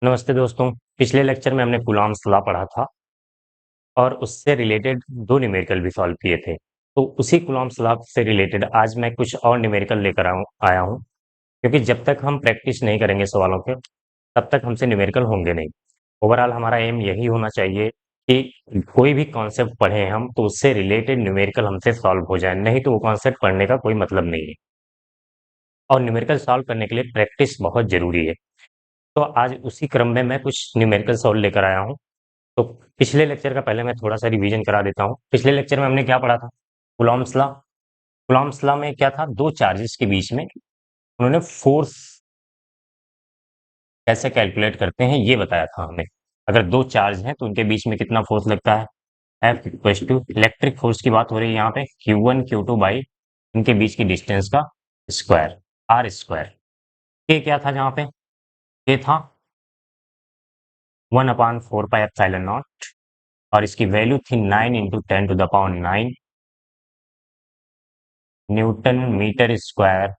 नमस्ते दोस्तों। पिछले लेक्चर में हमने कूलॉम्स लॉ पढ़ा था और उससे रिलेटेड 2 न्यूमेरिकल भी सॉल्व किए थे। तो उसी कूलॉम्स लॉ से रिलेटेड आज मैं कुछ और न्यूमेरिकल लेकर आया हूँ, क्योंकि जब तक हम प्रैक्टिस नहीं करेंगे सवालों के, तब तक हमसे न्यूमेरिकल होंगे नहीं। ओवरऑल हमारा एम यही होना चाहिए कि कोई भी कॉन्सेप्ट पढ़ें हम, तो उससे रिलेटेड न्यूमेरिकल हमसे सॉल्व हो जाए, नहीं तो वो कॉन्सेप्ट पढ़ने का कोई मतलब नहीं है। और न्यूमेरिकल सॉल्व करने के लिए प्रैक्टिस बहुत ज़रूरी है। तो आज उसी क्रम में मैं कुछ न्यूमेरिकल सॉल्व लेकर आया हूँ। तो पिछले लेक्चर का पहले मैं थोड़ा-सा रिवीजन करा देता हूँ। पिछले लेक्चर में हमने क्या पढ़ा था? Coulomb's law. कूलॉम्स लॉ में क्या था? 2 चार्जेस के बीच में उन्होंने फ़ोर्स कैसे कैलकुलेट करते हैं, ये बताया था हमें। अगर 2 चार्ज हैं, तो उनके बीच में कितना फ़ोर्स लगता है? F equals to electric force की बात हो रही है यहाँ पे, Q1 Q2 बाई इनके बीच की डिस्टेंस का स्क्वायर, R स्क्वायर। ये क्या था यहाँ पे? ये था 1/4 पाई एप्सिलॉन नॉट और इसकी वैल्यू थी 9 × 10⁹ न्यूटन मीटर स्क्वायर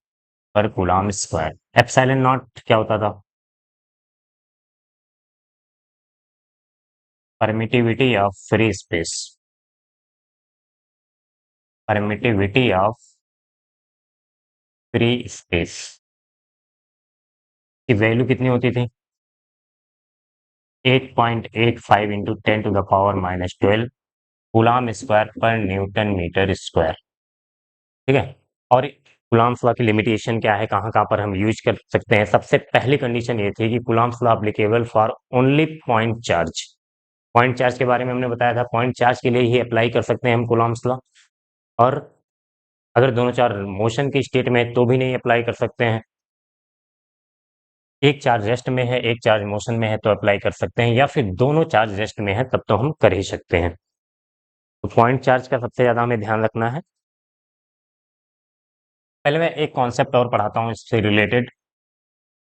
पर कूलॉम स्क्वायर। एप्सिलॉन नॉट क्या होता था? Permittivity of free space. Permittivity of free space की वैल्यू कितनी होती थी? 8.85 × 10⁻⁻12 कूलॉम स्क्वायर पर न्यूटन मीटर स्क्वायर। ठीक है। और कूलॉम्स लॉ की लिमिटेशन क्या है, कहाँ कहाँ पर हम यूज कर सकते हैं? सबसे पहली कंडीशन ये थी कि Coulomb's law applicable for only point charge. Point charge के बारे में हमने बताया था, पॉइंट चार्ज के लिए ही अप्लाई कर सकते हैं हम कूलॉम्स लॉ। और अगर दोनों चार्ज मोशन की स्टेट में है, तो भी नहीं अप्लाई कर सकते हैं। एक चार्ज रेस्ट में है, एक चार्ज मोशन में है, तो अप्लाई कर सकते हैं, या फिर दोनों चार्ज रेस्ट में है, तब तो हम कर ही सकते हैं। तो पॉइंट चार्ज का सबसे ज्यादा हमें ध्यान रखना है। पहले मैं एक कॉन्सेप्ट और पढ़ाता हूँ इससे रिलेटेड,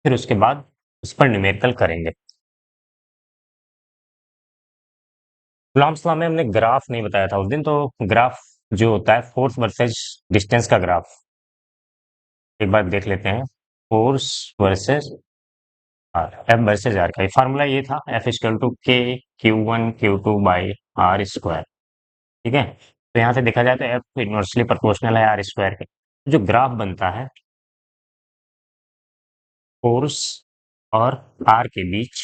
फिर उसके बाद उस पर न्यूमेरिकल करेंगे। कूलॉम्स लॉ में हमने ग्राफ नहीं बताया था उस दिन, तो ग्राफ जो होता है फोर्स वर्सेस डिस्टेंस का ग्राफ, एक बार देख लेते हैं। Force versus R, F versus R का फार्मूला ये था, एफ इक्वल टू के Q1 Q2 by are square. ठीक है। तो यहाँ से देखा जाए तो एफ इनवर्सली प्रोपोर्शनल है आर स्क्वायर के। जो ग्राफ बनता है फोर्स और आर के बीच,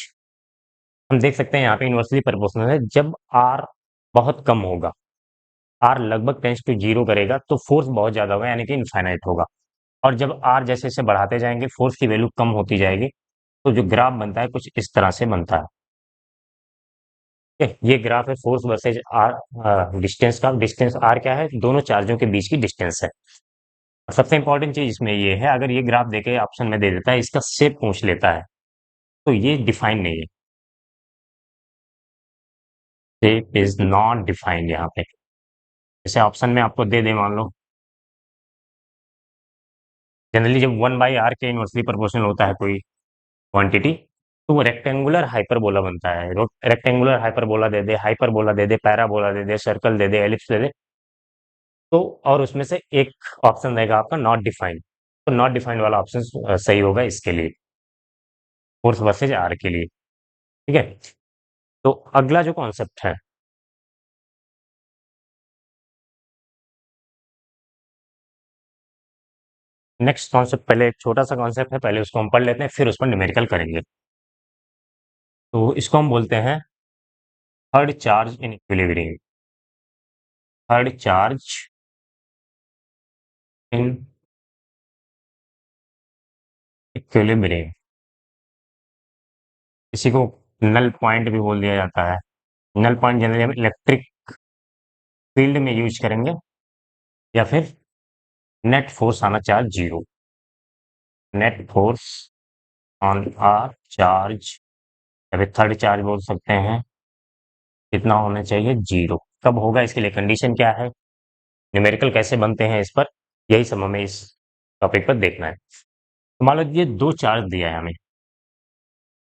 हम देख सकते हैं यहाँ पे इनवर्सली प्रोपोर्शनल है। जब आर बहुत कम होगा, आर लगभग टेंस टू जीरो करेगा, तो फोर्स बहुत ज्यादा होगा, यानी कि इनफाइनाइट होगा। और जब आर जैसे जैसे बढ़ाते जाएंगे, फोर्स की वैल्यू कम होती जाएगी। तो जो ग्राफ बनता है कुछ इस तरह से बनता है। ठीक है? ये ग्राफ है फोर्स वर्सेज आर, डिस्टेंस का। डिस्टेंस आर क्या है? दोनों चार्जों के बीच की डिस्टेंस है। सबसे इंपॉर्टेंट चीज इसमें ये है, अगर ये ग्राफ देके ऑप्शन में दे देता है, इसका शेप पूछ लेता है, तो ये डिफाइन नहीं है। शेप इज नॉट डिफाइंड यहाँ पे। जैसे ऑप्शन में आपको दे दे, मान लो जनरली जब 1/r के इनवर्सली प्रोपोर्शनल होता है कोई क्वांटिटी, तो वो रेक्टेंगुलर हाइपरबोला बनता है। रेक्टेंगुलर हाइपरबोला दे दे, हाइपरबोला दे दे, पैराबोला दे दे, सर्कल दे दे, एलिप्स दे दे, तो और उसमें से एक ऑप्शन रहेगा आपका नॉट डिफाइंड। तो नॉट डिफाइंड वाला ऑप्शन सही होगा इसके लिए, फोर्स वर्सेज आर के लिए। ठीक है। तो अगला जो कॉन्सेप्ट है, नेक्स्ट कॉन्सेप्ट, पहले एक छोटा सा कॉन्सेप्ट है, पहले उसको हम पढ़ लेते हैं, फिर उस पर न्यूमेरिकल करेंगे। तो इसको हम बोलते हैं third charge in equilibrium. Third charge in equilibrium, इसी को नल पॉइंट भी बोल दिया जाता है। नल पॉइंट जनरली हम इलेक्ट्रिक फील्ड में यूज करेंगे, या फिर नेट फोर्स आना charge zero. Net force on R charge, या फिर थर्ड चार्ज बोल सकते हैं, कितना होना चाहिए? जीरो। कब होगा, इसके लिए कंडीशन क्या है, न्यूमेरिकल कैसे बनते हैं, इस पर यही सब हमें इस टॉपिक पर देखना है। तो मान लो ये दो चार्ज दिया है हमें,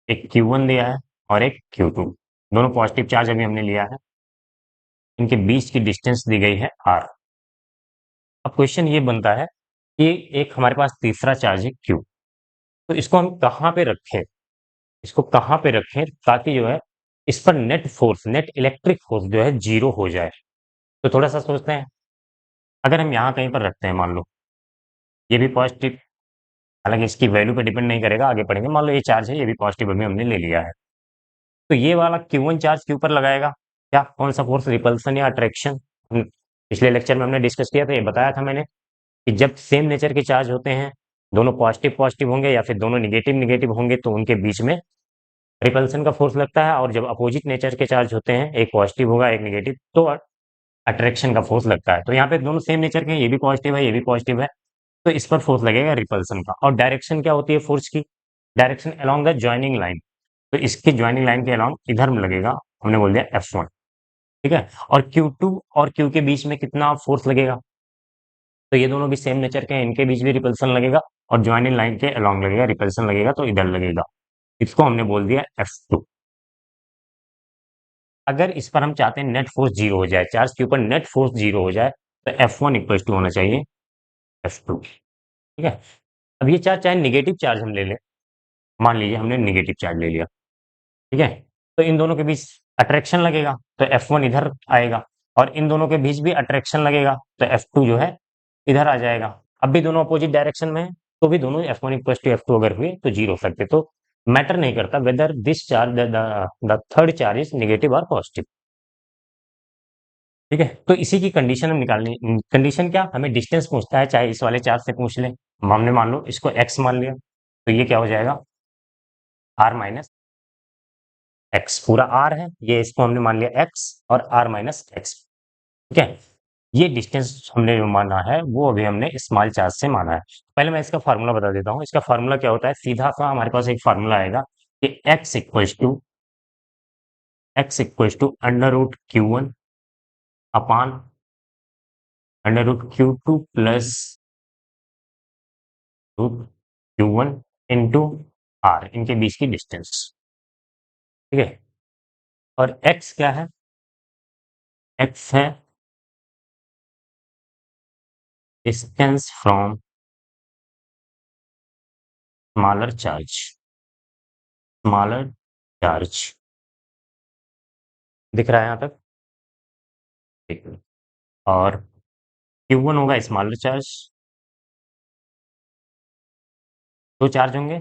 एक Q1 दिया है और एक Q2। दोनों पॉजिटिव चार्ज अभी हमने लिया है। इनके बीच की डिस्टेंस दी गई है r। अब क्वेश्चन ये बनता है कि एक हमारे पास तीसरा चार्ज है Q, तो इसको हम कहाँ पे रखें? इसको कहाँ पे रखें ताकि जो है इस पर net force, net electric force जो है 0 हो जाए। तो थोड़ा-सा सोचते हैं, अगर हम यहाँ कहीं पर रखते हैं मान लो, ये भी पॉज़िटिव, हालाँकि इसकी वैल्यू पे डिपेंड नहीं करेगा, आगे पढ़ेंगे। मान लो ये चार्ज है, ये भी पॉज़िटिव अभी हमने ले लिया है। तो ये वाला Q1 चार्ज Q पर लगाएगा, क्या? कौन-सा फोर्स, रिपल्सन या अट्रैक्शन? पिछले लेक्चर में हमने डिस्कस किया था, ये बताया था मैंने कि जब सेम नेचर के चार्ज होते हैं, दोनों पॉज़िटिव-पॉज़िटिव होंगे या फिर दोनों नेगेटिव-नेगेटिव होंगे, तो उनके बीच में रिपल्सन का फोर्स लगता है, और जब अपोजिट नेचर के चार्ज होते हैं, एक पॉज़िटिव होगा, एक नेगेटिव, तो अट्रैक्शन का फोर्स लगता है। तो यहाँ पे दोनों सेम नेचर के हैं, ये भी पॉज़िटिव है, ये भी पॉज़िटिव है, तो इस पर फोर्स लगेगा रिपल्सन का। और डायरेक्शन क्या होती है फोर्स की? Direction along the joining line. तो इसकी जॉइनिंग लाइन के अलोंग इधर में लगेगा, हमने बोल दिया F1, ठीक है? और Q2 और Q के बीच में कितना फोर्स लगेगा? तो ये दोनों भी सेम नेचर के हैं, इनके बीच भी रिपल्सन लगेगा, और जॉइनिंग लाइन के अलोंग लगेगा, रिपल्सन लगेगा तो इधर लगेगा। इसको हमने बोल दिया F2। अगर इस पर हम चाहते हैं नेट फोर्स 0 हो जाए, चार्ज के ऊपर नेट फोर्स 0 हो जाए, तो F1 इक्वल्स टू होना चाहिए F2, ठीक है? अब ये चार्ज चाहे नेगेटिव चार्ज हम ले लें, मान लीजिए हमने नेगेटिव चार्ज ले लिया, ठीक है? तो इन दोनों के बीच अट्रैक्शन लगेगा, तो F1 इधर आएगा, और इन दोनों के बीच भी अट्रैक्शन लगेगा, तो F2 जो है इधर आ जाएगा। अब भी दोनों अपोजिट डायरेक्शन में हैं, तो भी दोनों F1 इक्वल्स टू F2 अगर हुए तो 0 हो सकते। तो मैटर नहीं करता whether this charge the third charge is negative और पॉजिटिव, ठीक है? तो इसी की कंडीशन हम निकालनी, कंडीशन क्या? हमें डिस्टेंस पूछता है, चाहे इस वाले चार्ज से पूछ लें। हमने मान लो इसको x मान लिया, तो ये क्या हो जाएगा? r माइनस एक्स, पूरा r है, ये इसको हमने मान लिया x, और r माइनस एक्स, ठीक है? ये डिस्टेंस हमने जो माना है, वो अभी हमने स्मॉल चार्ज से माना है। पहले मैं इसका फार्मूला बता देता हूँ। इसका फार्मूला क्या होता है? सीधा सा हमारे पास एक फार्मूला आएगा कि x equals to under root Q1 upon under root Q2 plus root Q1 into r, इनके बीच की डिस्टेंस, ठीक है? और x क्या है? x है distance from smaller charge, smaller charge, दिख रहा है यहाँ तक? ठीक है। और Q1 होगा स्मॉलर चार्ज, दो चार्ज होंगे,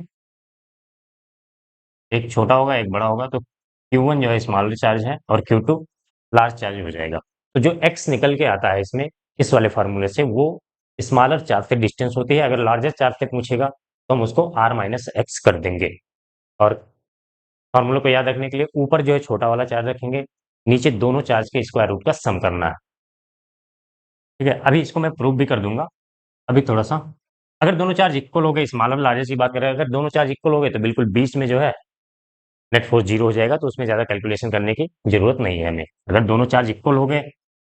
एक छोटा होगा एक बड़ा होगा, तो Q1 जो है स्मॉलर चार्ज है और Q2 लार्ज चार्ज हो जाएगा। तो जो x निकल के आता है इसमें, इस वाले फार्मूले से, वो स्मॉलर चार्ज से डिस्टेंस होती है। अगर लार्जर चार्ज से पूछेगा तो हम उसको r माइनस एक्स कर देंगे। और फार्मूले को याद रखने के लिए ऊपर जो है छोटा वाला चार्ज रखेंगे, नीचे दोनों चार्ज के स्क्वायर रूट का सम करना है, ठीक है? अभी इसको मैं प्रूव भी कर दूंगा। अभी थोड़ा सा, अगर दोनों चार्ज इक्वल हो गए, स्मॉलर लार्जेस्ट की बात करें, अगर दोनों चार्ज इक्वल हो गए तो बिल्कुल बीच में जो है नेट फोर्स 0 हो जाएगा, तो उसमें ज़्यादा कैलकुलेशन करने की ज़रूरत नहीं है हमें। अगर दोनों चार्ज इक्वल हो गए,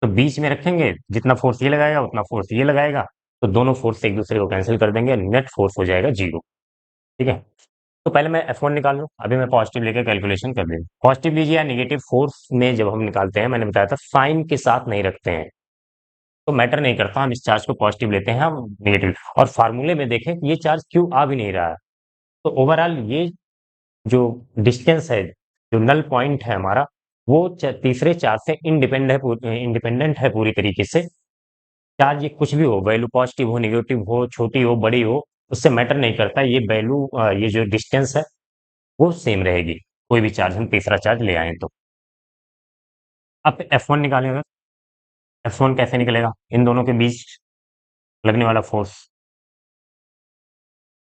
तो बीच में रखेंगे, जितना फोर्स ये लगाएगा उतना फोर्स ये लगाएगा, तो दोनों फोर्स एक दूसरे को कैंसिल कर देंगे, नेट फोर्स हो जाएगा 0, ठीक है? तो पहले मैं F1 निकाल लूँ, अभी मैं पॉजिटिव लेकर कैलकुलेशन कर देंगे। पॉजिटिव लीजिए या नेगेटिव फोर्स में जब हम निकालते हैं, मैंने बताया था साइन के साथ नहीं रखते हैं, तो मैटर नहीं करता, हम इस चार्ज को पॉजिटिव लेते हैं, हम नेगेटिव। और फार्मूले में देखें कि ये चार्ज क्यों आ भी नहीं रहा है, तो ओवरऑल ये जो डिस्टेंस है, जो नल पॉइंट है हमारा, वो तीसरे चार्ज से इंडिपेंडेंट है पूरी तरीके से। चार्ज ये कुछ भी हो, वैल्यू पॉजिटिव हो, नेगेटिव हो, छोटी हो, बड़ी हो, उससे मैटर नहीं करता। ये वैल्यू, ये जो डिस्टेंस है वो सेम रहेगी, कोई भी चार्ज हम तीसरा चार्ज ले आए तो। अब F1 निकालें, अगर F1 कैसे निकलेगा? इन दोनों के बीच लगने वाला फोर्स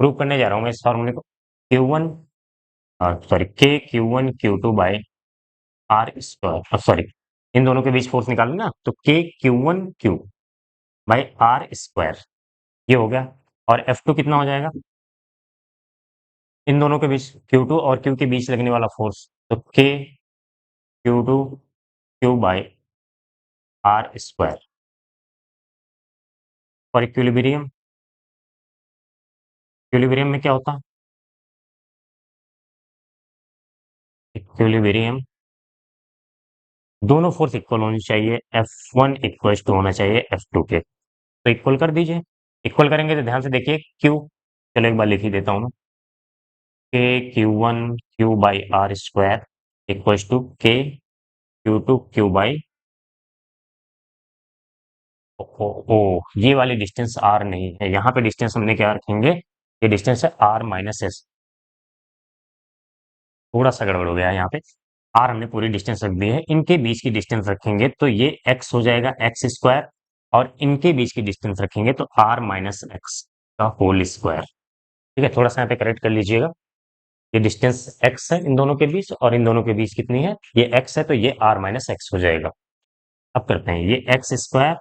प्रूव करने जा रहा हूँ मैं इस फॉर्मूले को। Q1, sorry, K Q1 Q2 by are square, sorry, इन दोनों के बीच फोर्स निकालना ना, तो K Q1 Q by are square, ये हो गया। और F2 कितना हो जाएगा? इन दोनों के बीच Q2 और Q के बीच लगने वाला फोर्स, तो K Q2 Q by are square. और इक्विलिब्रियम, इक्विलिब्रियम में क्या होता? इक्विलिब्रियम, दोनों फोर्स इक्वल होनी चाहिए, F1 इक्वल्स टू होना चाहिए F2 के, तो इक्वल कर दीजिए। इक्वल करेंगे तो ध्यान से देखिए, Q, चलो एक बार लिख ही देता हूँ मैं, K Q1 Q by are square equals to K Q2 Q by ओ, ओ, ओ, ये वाली डिस्टेंस आर नहीं है, यहाँ पे डिस्टेंस हमने क्या रखेंगे, ये डिस्टेंस है आर माइनस एस। थोड़ा सा गड़बड़ हो गया है यहाँ पे। आर हमने पूरी डिस्टेंस रख दी है, इनके बीच की डिस्टेंस रखेंगे तो ये एक्स हो जाएगा एक्स स्क्वायर, और इनके बीच की डिस्टेंस रखेंगे तो आर माइनस एक्स का होल स्क्वायर। ठीक है, थोड़ा सा यहाँ पे करेक्ट कर लीजिएगा। ये डिस्टेंस एक्स है इन दोनों के बीच, और इन दोनों के बीच कितनी है, ये एक्स है, तो ये आर माइनस एक्स हो जाएगा। अब करते हैं ये x square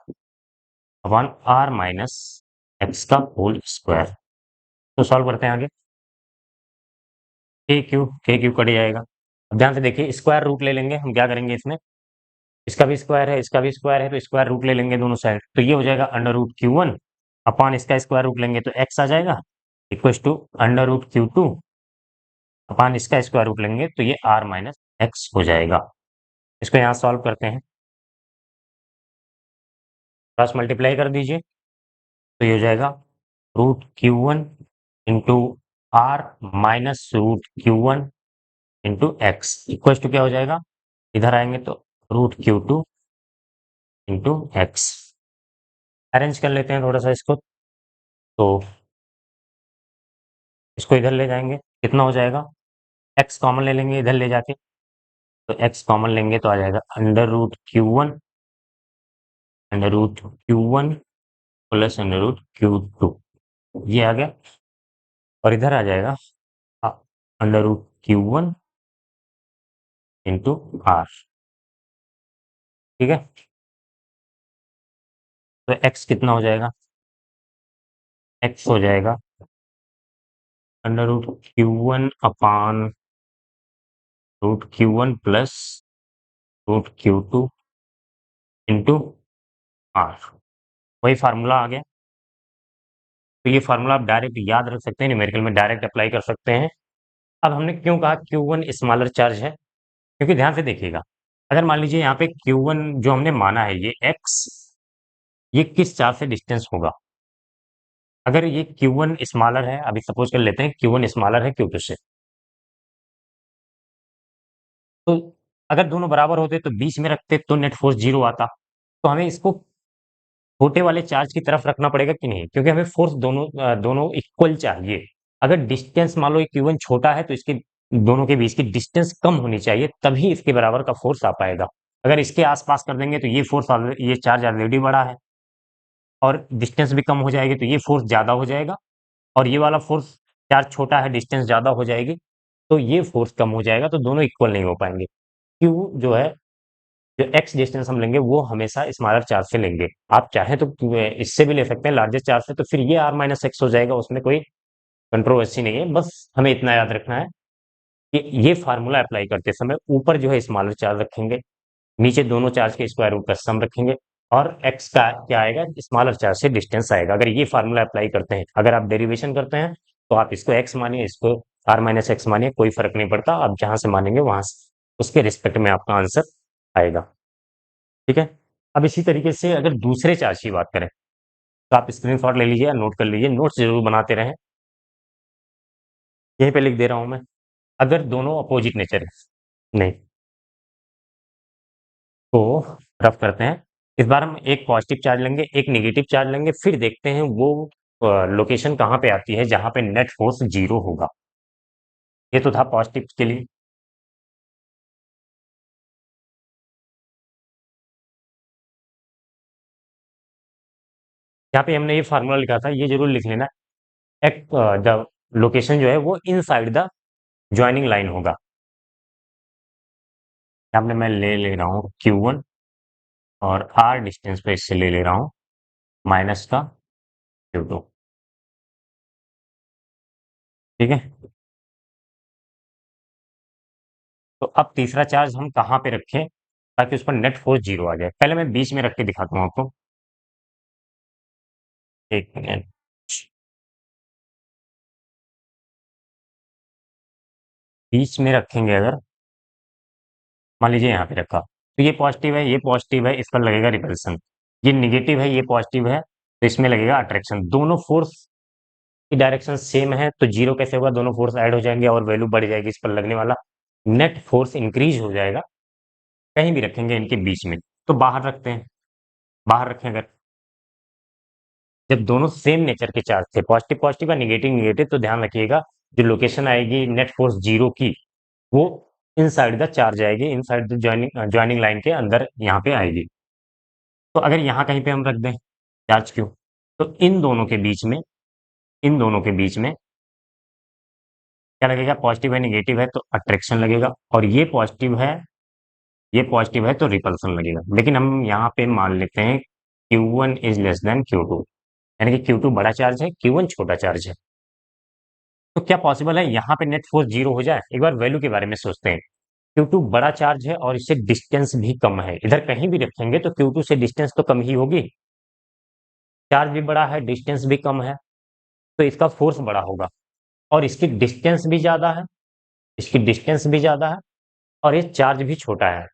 upon r minus x का होल स्क्वायर। तो सॉल्व करते हैं आगे। के क्यू कट जाएगा। अब ध्यान से देखिए, स्क्वायर रूट ले लेंगे हम, क्या करेंगे इसमें, इसका भी स्क्वायर है, इसका भी स्क्वायर है, तो स्क्वायर रूट ले लेंगे दोनों साइड, तो ये हो जाएगा अंडर रूट Q1 अपॉन इसका स्क्वायर रूट लेंगे तो एक्स आ जाएगा, equals to under root Q2 upon इसका स्क्वायर रूट लेंगे तो ये आर माइनस एक्स हो जाएगा। इसको यहाँ सॉल्व करते हैं, क्रॉस मल्टीप्लाई कर दीजिए, तो ये हो जाएगा root Q1 into r minus root Q1 into x equals to क्या हो जाएगा, इधर आएंगे तो root Q2 into x. Arrange कर लेते हैं थोड़ा सा इसको, तो इसको इधर ले जाएंगे, कितना हो जाएगा, एक्स कॉमन ले लेंगे इधर ले जाके, तो एक्स कॉमन लेंगे तो आ जाएगा under root Q1 plus under root Q2, ये आ गया, और इधर आ जाएगा under root Q1 into are. ठीक है, तो एक्स कितना हो जाएगा, एक्स हो जाएगा under root Q1 upon root Q1 plus root Q2 into r. वही फार्मूला आ गया, तो ये फार्मूला आप डायरेक्ट याद रख सकते हैं, न्यूमेरिकल में डायरेक्ट अप्लाई कर सकते हैं। अब हमने क्यों कहा Q1 स्मॉलर चार्ज है, क्योंकि ध्यान से देखिएगा, अगर मान लीजिए यहाँ पे Q1 जो हमने माना है ये x, ये किस चार्ज से डिस्टेंस होगा, अगर ये Q1 स्मॉलर है, अभी सपोज कर लेते हैं Q1 स्मॉलर है Q2 से, तो अगर दोनों बराबर होते तो बीच में रखते तो नेट फोर्स जीरो आता, तो हमें इसको छोटे वाले चार्ज की तरफ रखना पड़ेगा कि नहीं, क्योंकि हमें फोर्स दोनों इक्वल चाहिए। अगर डिस्टेंस मान लो ये Q1 छोटा है तो इसके दोनों के बीच की डिस्टेंस कम होनी चाहिए, तभी इसके बराबर का फोर्स आ पाएगा। अगर इसके आसपास कर देंगे तो ये फोर्स ये चार्ज ऑलरेडी बड़ा है, और डिस्टेंस भी कम हो जाएगी तो ये फोर्स ज्यादा हो जाएगा, और ये वाला फोर्स चार्ज छोटा है डिस्टेंस ज्यादा हो जाएगी तो ये फोर्स कम हो जाएगा, तो दोनों इक्वल नहीं हो पाएंगे। क्यू जो है, जो एक्स डिस्टेंस हम लेंगे वो हमेशा स्मॉलर चार्ज से लेंगे। आप चाहें तो इससे भी ले सकते हैं लार्जेस्ट चार्ज से, तो फिर ये आर माइनस एक्स हो जाएगा, उसमें कोई कंट्रोवर्सी नहीं है। बस हमें इतना याद रखना है कि ये फार्मूला अप्लाई करते समय ऊपर जो है स्मॉलर चार्ज रखेंगे, नीचे दोनों चार्ज के स्क्वायर रूट का सम रखेंगे, और एक्स का क्या आएगा, स्मॉलर चार्ज से डिस्टेंस आएगा। अगर ये फार्मूला अप्लाई करते हैं, अगर आप डेरिवेशन करते हैं तो आप इसको एक्स मानिए, इसको आर माइनस एक्स मानिए, कोई फर्क नहीं पड़ता, आप जहां से मानेंगे वहां से उसके रिस्पेक्ट में आपका आंसर आएगा। ठीक है, अब इसी तरीके से अगर दूसरे चार्ज की बात करें तो आप स्क्रीनशॉट ले लीजिए या नोट कर लीजिए, नोट्स जरूर बनाते रहें, यहीं पे लिख दे रहा हूं मैं। अगर दोनों अपोजिट नेचर है, नहीं तो रफ करते हैं, इस बार हम एक पॉजिटिव चार्ज लेंगे एक नेगेटिव चार्ज लेंगे, फिर देखते हैं वो लोकेशन कहाँ पे आती है जहां पे नेट फोर्स जीरो होगा। ये तो था पॉजिटिव के लिए। यहाँ पे हमने ये फार्मूला लिखा था, ये जरूर लिख लेना, एक द लोकेशन जो है वो इन साइड द ज्वाइनिंग लाइन होगा। यहाँ पे मैं ले रहा हूँ Q1, और आर डिस्टेंस पे इससे ले रहा हूँ माइनस का Q2। ठीक है, तो अब तीसरा चार्ज हम कहाँ पे रखें ताकि उस पर नेट फोर्स जीरो आ जाए, पहले मैं बीच में रख के दिखाता हूँ आपको। एक मिनट, बीच में रखेंगे अगर, मान लीजिए यहाँ पे रखा, तो ये पॉजिटिव है, ये पॉजिटिव है, इस पर लगेगा रिपल्सन, ये निगेटिव है, ये पॉजिटिव है, तो इसमें लगेगा अट्रैक्शन, दोनों फोर्स की डायरेक्शन सेम है तो जीरो कैसे होगा, दोनों फोर्स ऐड हो जाएंगे और वैल्यू बढ़ जाएगी इस पर लगने वाला नेट फोर्स इंक्रीज हो जाएगा। कहीं भी रखेंगे इनके बीच में, तो बाहर रखते हैं, बाहर रखें अगर, जब दोनों सेम नेचर के चार्ज थे, पॉजिटिव पॉजिटिव का निगेटिव निगेटिव, तो ध्यान रखिएगा जो लोकेशन आएगी नेट फोर्स जीरो की, वो इनसाइड द चार्ज आएगी, इनसाइड द ज्वाइनिंग लाइन के अंदर यहाँ पे आएगी। तो अगर यहाँ कहीं पे हम रख दें चार्ज क्यू, तो इन दोनों के बीच में, इन दोनों के बीच में क्या लगेगा, पॉजिटिव है निगेटिव है तो अट्रैक्शन लगेगा, और ये पॉजिटिव है तो रिपल्सन लगेगा। लेकिन हम यहाँ पे मान लेते हैं Q1 is less than Q2, यानी कि Q2 बड़ा चार्ज है, Q1 छोटा चार्ज है। तो क्या पॉसिबल है यहाँ पे नेट फोर्स जीरो हो जाए? एक बार वैल्यू के बारे में सोचते हैं। Q2 बड़ा चार्ज है और इससे डिस्टेंस भी कम है, इधर कहीं भी रखेंगे तो Q2 से डिस्टेंस तो कम ही होगी, चार्ज भी बड़ा है डिस्टेंस भी कम है, तो इसका फोर्स बड़ा होगा, और इसकी डिस्टेंस भी ज्यादा है, इसकी डिस्टेंस भी ज्यादा है, और ये चार्ज भी छोटा है।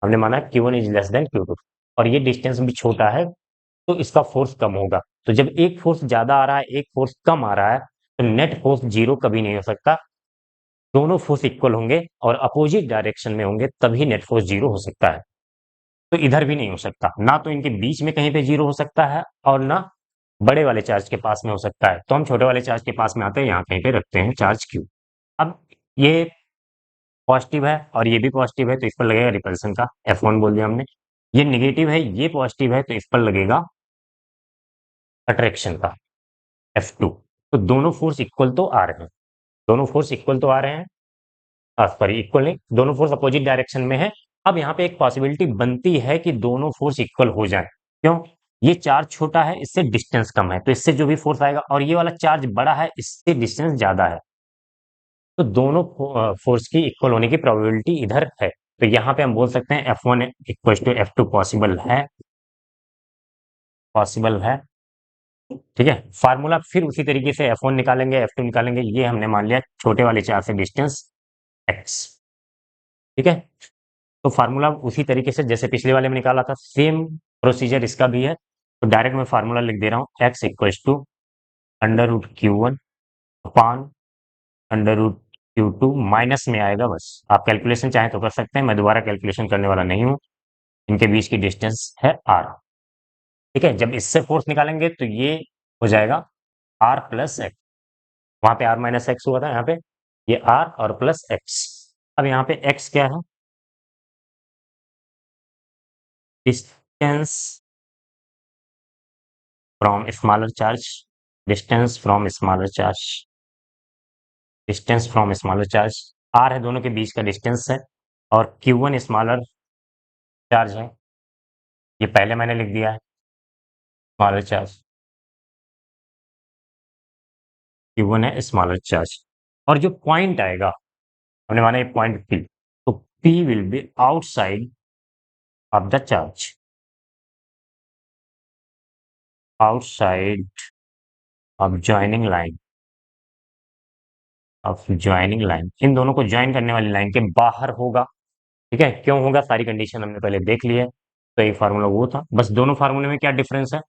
हमने माना Q1 is less than Q2, और ये डिस्टेंस भी छोटा है, तो इसका फोर्स कम होगा। तो जब एक फोर्स ज्यादा आ रहा है एक फोर्स कम आ रहा है, तो नेट फोर्स जीरो कभी नहीं हो सकता, दोनों फोर्स इक्वल होंगे और अपोजिट डायरेक्शन में होंगे तभी नेट फोर्स जीरो हो सकता है। तो इधर भी नहीं हो सकता, ना तो इनके बीच में कहीं पे जीरो हो सकता है और ना बड़े वाले चार्ज के पास में हो सकता है। तो हम छोटे वाले चार्ज के पास में आते हैं, यहाँ कहीं पे रखते हैं चार्ज क्यू। अब ये पॉजिटिव है और ये भी पॉजिटिव है तो इस पर लगेगा रिपल्सन का F1 बोल दिया हमने। ये निगेटिव है ये पॉजिटिव है तो इस पर लगेगा अट्रैक्शन का F2। तो दोनों फोर्स इक्वल तो आ रहे हैं, दोनों फोर्स इक्वल तो आ रहे हैं, सॉरी इक्वल नहीं, दोनों फोर्स अपोजिट डायरेक्शन में है। अब यहाँ पे एक पॉसिबिलिटी बनती है कि दोनों फोर्स इक्वल हो जाए। क्यों? ये चार्ज छोटा है इससे डिस्टेंस कम है, तो इससे जो भी फोर्स आएगा, और ये वाला चार्ज बड़ा है इससे डिस्टेंस ज्यादा है, तो दोनों फोर्स की इक्वल होने की प्रोबेबिलिटी इधर है। तो यहाँ पे हम बोल सकते हैं F1 equal to F2 possible है, पॉसिबल है। ठीक है, फार्मूला फिर उसी तरीके से F1 निकालेंगे F2 निकालेंगे, ये हमने मान लिया छोटे वाले चार्ज से डिस्टेंस x। ठीक है, तो फार्मूला उसी तरीके से जैसे पिछले वाले में निकाला था सेम प्रोसीजर इसका भी है। तो डायरेक्ट मैं फार्मूला लिख दे रहा हूँ, x equal to under root Q1 upon under root Q2, minus में आएगा बस, आप कैलकुलेशन चाहें तो कर सकते हैं, मैं दोबारा कैलकुलेशन करने वाला नहीं हूँ। इनके बीच की डिस्टेंस है r। ठीक है, जब इससे फोर्स निकालेंगे तो ये हो जाएगा r प्लस एक्स, वहां पे r माइनस एक्स हुआ था, यहाँ पे ये r और प्लस एक्स। अब यहाँ पे x क्या है, distance from smaller charge, distance from smaller charge, distance from smaller charge, r है दोनों के बीच का डिस्टेंस है, और Q1 स्मॉलर चार्ज है, ये पहले मैंने लिख दिया है स्मॉलर चार्ज, Q1 है स्मॉलर चार्ज। और जो पॉइंट आएगा, हमने माना ये पॉइंट P, तो P will be outside of the charge, outside of joining line, of joining line, इन दोनों को ज्वाइन करने वाली लाइन के बाहर होगा। ठीक है, क्यों होगा सारी कंडीशन हमने पहले देख ली है, तो एक फार्मूला वो था, बस दोनों फार्मूले में क्या डिफरेंस है,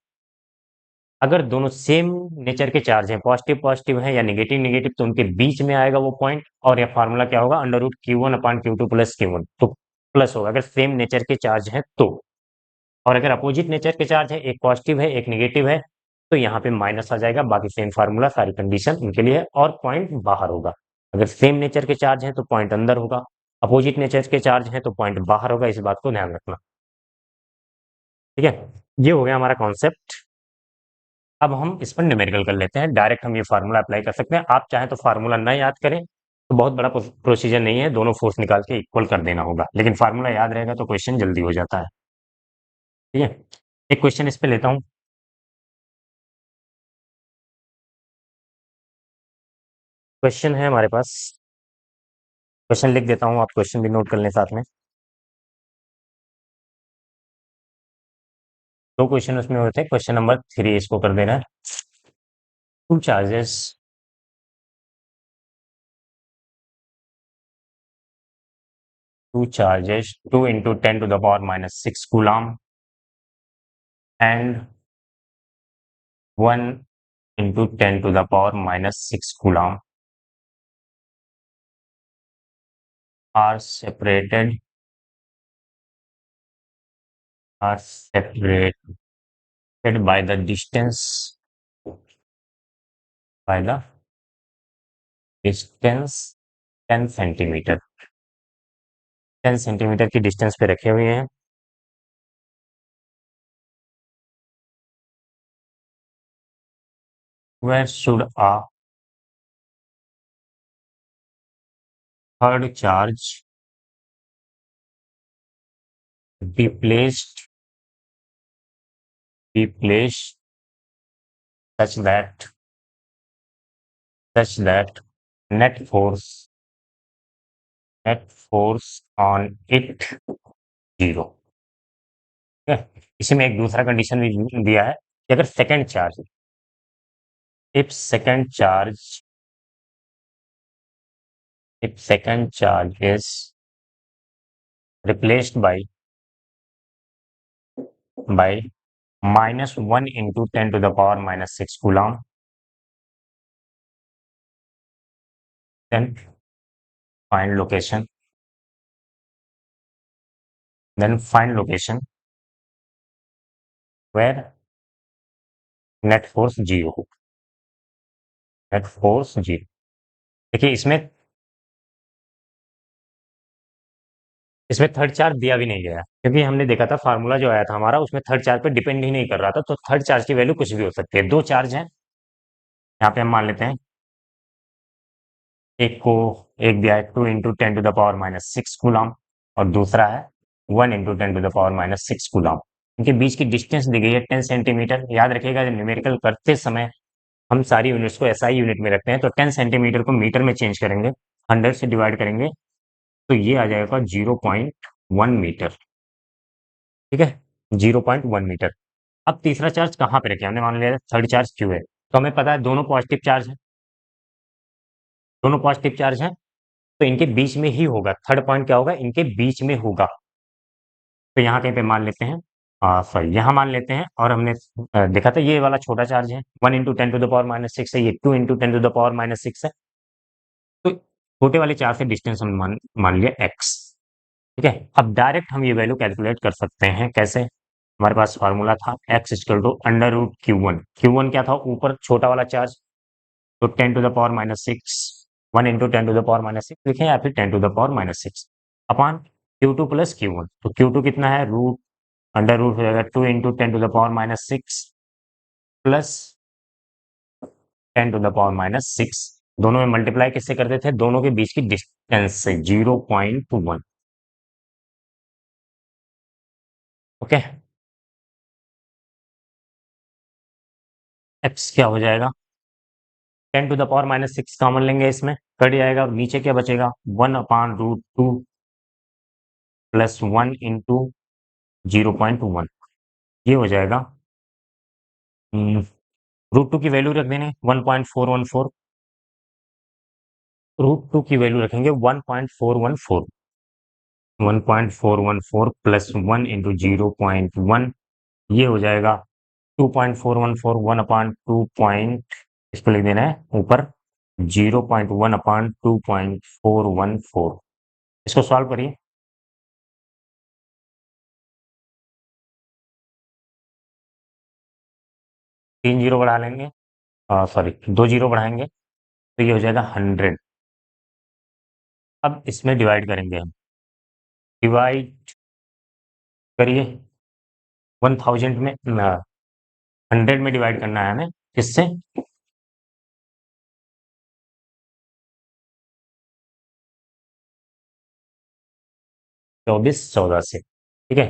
अगर दोनों सेम नेचर के चार्ज हैं, पॉजिटिव पॉजिटिव है या निगेटिव निगेटिव, तो उनके बीच में आएगा वो पॉइंट, और यह फार्मूला क्या होगा, अंडर रूट Q1 अपान Q2 प्लस Q1, तो प्लस होगा अगर सेम नेचर के चार्ज है तो, और अगर अपोजिट नेचर के चार्ज है, एक पॉजिटिव है एक निगेटिव है, तो यहाँ पे माइनस आ जाएगा, बाकी सेम फार्मूला सारी कंडीशन उनके लिए है, और पॉइंट बाहर होगा। अगर सेम नेचर के चार्ज है तो पॉइंट अंदर होगा, अपोजिट नेचर के चार्ज है तो पॉइंट बाहर होगा, इस बात को ध्यान रखना। ठीक है, ये हो गया हमारा कॉन्सेप्ट। अब हम इस पर न्यूमेरिकल कर लेते हैं, डायरेक्ट हम ये फार्मूला अप्लाई कर सकते हैं, आप चाहें तो फार्मूला ना याद करें तो बहुत बड़ा प्रोसीजर नहीं है, दोनों फोर्स निकाल के इक्वल कर देना होगा, लेकिन फार्मूला याद रहेगा तो क्वेश्चन जल्दी हो जाता है। ठीक है, एक क्वेश्चन इस पे लेता हूँ। क्वेश्चन है हमारे पास, क्वेश्चन लिख देता हूँ, आप क्वेश्चन भी नोट कर लें साथ में। दो क्वेश्चन उसमें होते हैं, क्वेश्चन नंबर 3 इसको कर देना है। Two charges two into 10⁻⁻⁶ coulomb and 1 into 10 to the power minus 6 coulomb are separated by the distance by the distance 10 centimetre 10 centimetre की डिस्टेंस पे रखे हुए हैं। Where should a third charge be placed such that net force on it zero. ठीक है, इसी में एक दूसरा कंडीशन भी दिया है कि अगर second charge if second charge is replaced by -1 into 10 to the power minus 6 coulomb, then find location where net force zero हो। Net force zero. देखिए इसमें थर्ड चार्ज दिया भी नहीं गया, क्योंकि हमने देखा था फार्मूला जो आया था हमारा, उसमें थर्ड चार्ज पे डिपेंड ही नहीं कर रहा था, तो थर्ड चार्ज की वैल्यू कुछ भी हो सकती है। दो चार्ज हैं, यहाँ पे हम मान लेते हैं, एक दिया है 2 into 10 to the power minus 6 coulomb, और दूसरा है 1 into 10 to the power minus 6 coulomb. इनके बीच की डिस्टेंस दी गई है 10 सेंटीमीटर। याद रखिएगा, न्यूमेरिकल करते समय हम सारी यूनिट्स को एसआई यूनिट में रखते हैं, तो 10 सेंटीमीटर को मीटर में चेंज करेंगे, 100 से डिवाइड करेंगे, तो ये आ जाएगा 0.1 मीटर। ठीक है, 0.1 मीटर। अब तीसरा चार्ज कहाँ पे रखे, हमने मान लिया थर्ड चार्ज क्यू है, तो हमें पता है दोनों पॉजिटिव चार्ज है, दोनों पॉजिटिव चार्ज हैं, तो इनके बीच में ही होगा। थर्ड पॉइंट क्या होगा, इनके बीच में होगा। तो यहाँ कहीं पे मान लेते हैं, सॉरी यहाँ मान लेते हैं, और हमने देखा था ये वाला छोटा चार्ज है 1 into 10 to the power minus 6 है, ये 2 into 10 to the power minus 6 है। तो छोटे वाले चार्ज से डिस्टेंस हम मान लिया x। ठीक है, अब डायरेक्ट हम ये वैल्यू कैलकुलेट कर सकते हैं। कैसे, हमारे पास फार्मूला था x equal to under root Q1। Q1 क्या था, ऊपर छोटा वाला चार्ज, तो 10 to the power minus 6, 1 into 10 to the power minus 6 लिखें, या फिर 10 to the power minus 6 upon Q2 plus Q1। तो Q2 कितना है, रूट अंडर रूट हो जाएगा 2 into 10 to the power minus 6 plus 10 to the power minus 6। दोनों में मल्टीप्लाई किससे करते थे, दोनों के बीच की डिस्टेंस से, 0.1। ओके, एक्स क्या हो जाएगा, 10 to the power minus 6 common लेंगे, इसमें कट जाएगा, और नीचे क्या बचेगा, 1/√2 प्लस 1 इंटू 0.1। ये हो जाएगा, √2 की वैल्यू रख देने 1.414, √2 की वैल्यू रखेंगे 1.414, 1.414 प्लस 1 इंटू 0.1, ये हो जाएगा 2.414, 1/2 इसको लिख देना है ऊपर 0.1/2.414। इसको सॉल्व करिए, 3 जीरो बढ़ा लेंगे, सॉरी 2 जीरो बढ़ाएंगे, तो ये हो जाएगा 100। अब इसमें डिवाइड करेंगे हम, डिवाइड करिए 1000 में, 100 में डिवाइड करना है हमें, किससे, 2414 से। ठीक है,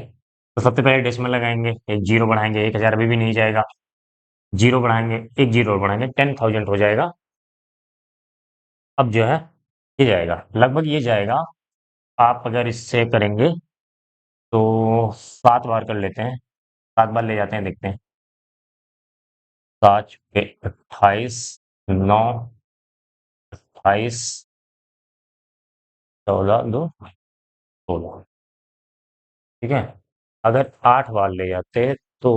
तो सबसे पहले डेसिमल लगाएंगे, एक जीरो बढ़ाएंगे, 1000 अभी भी नहीं जाएगा, जीरो बढ़ाएंगे, एक जीरो और बढ़ाएंगे, 10,000 हो जाएगा। अब जो है ये जाएगा, लगभग ये जाएगा। आप अगर इससे करेंगे तो 7 बार कर लेते हैं, 7 बार ले जाते हैं, देखते हैं। 7 28 9 28 14 2 16। ठीक है, अगर 8 बार ले जाते तो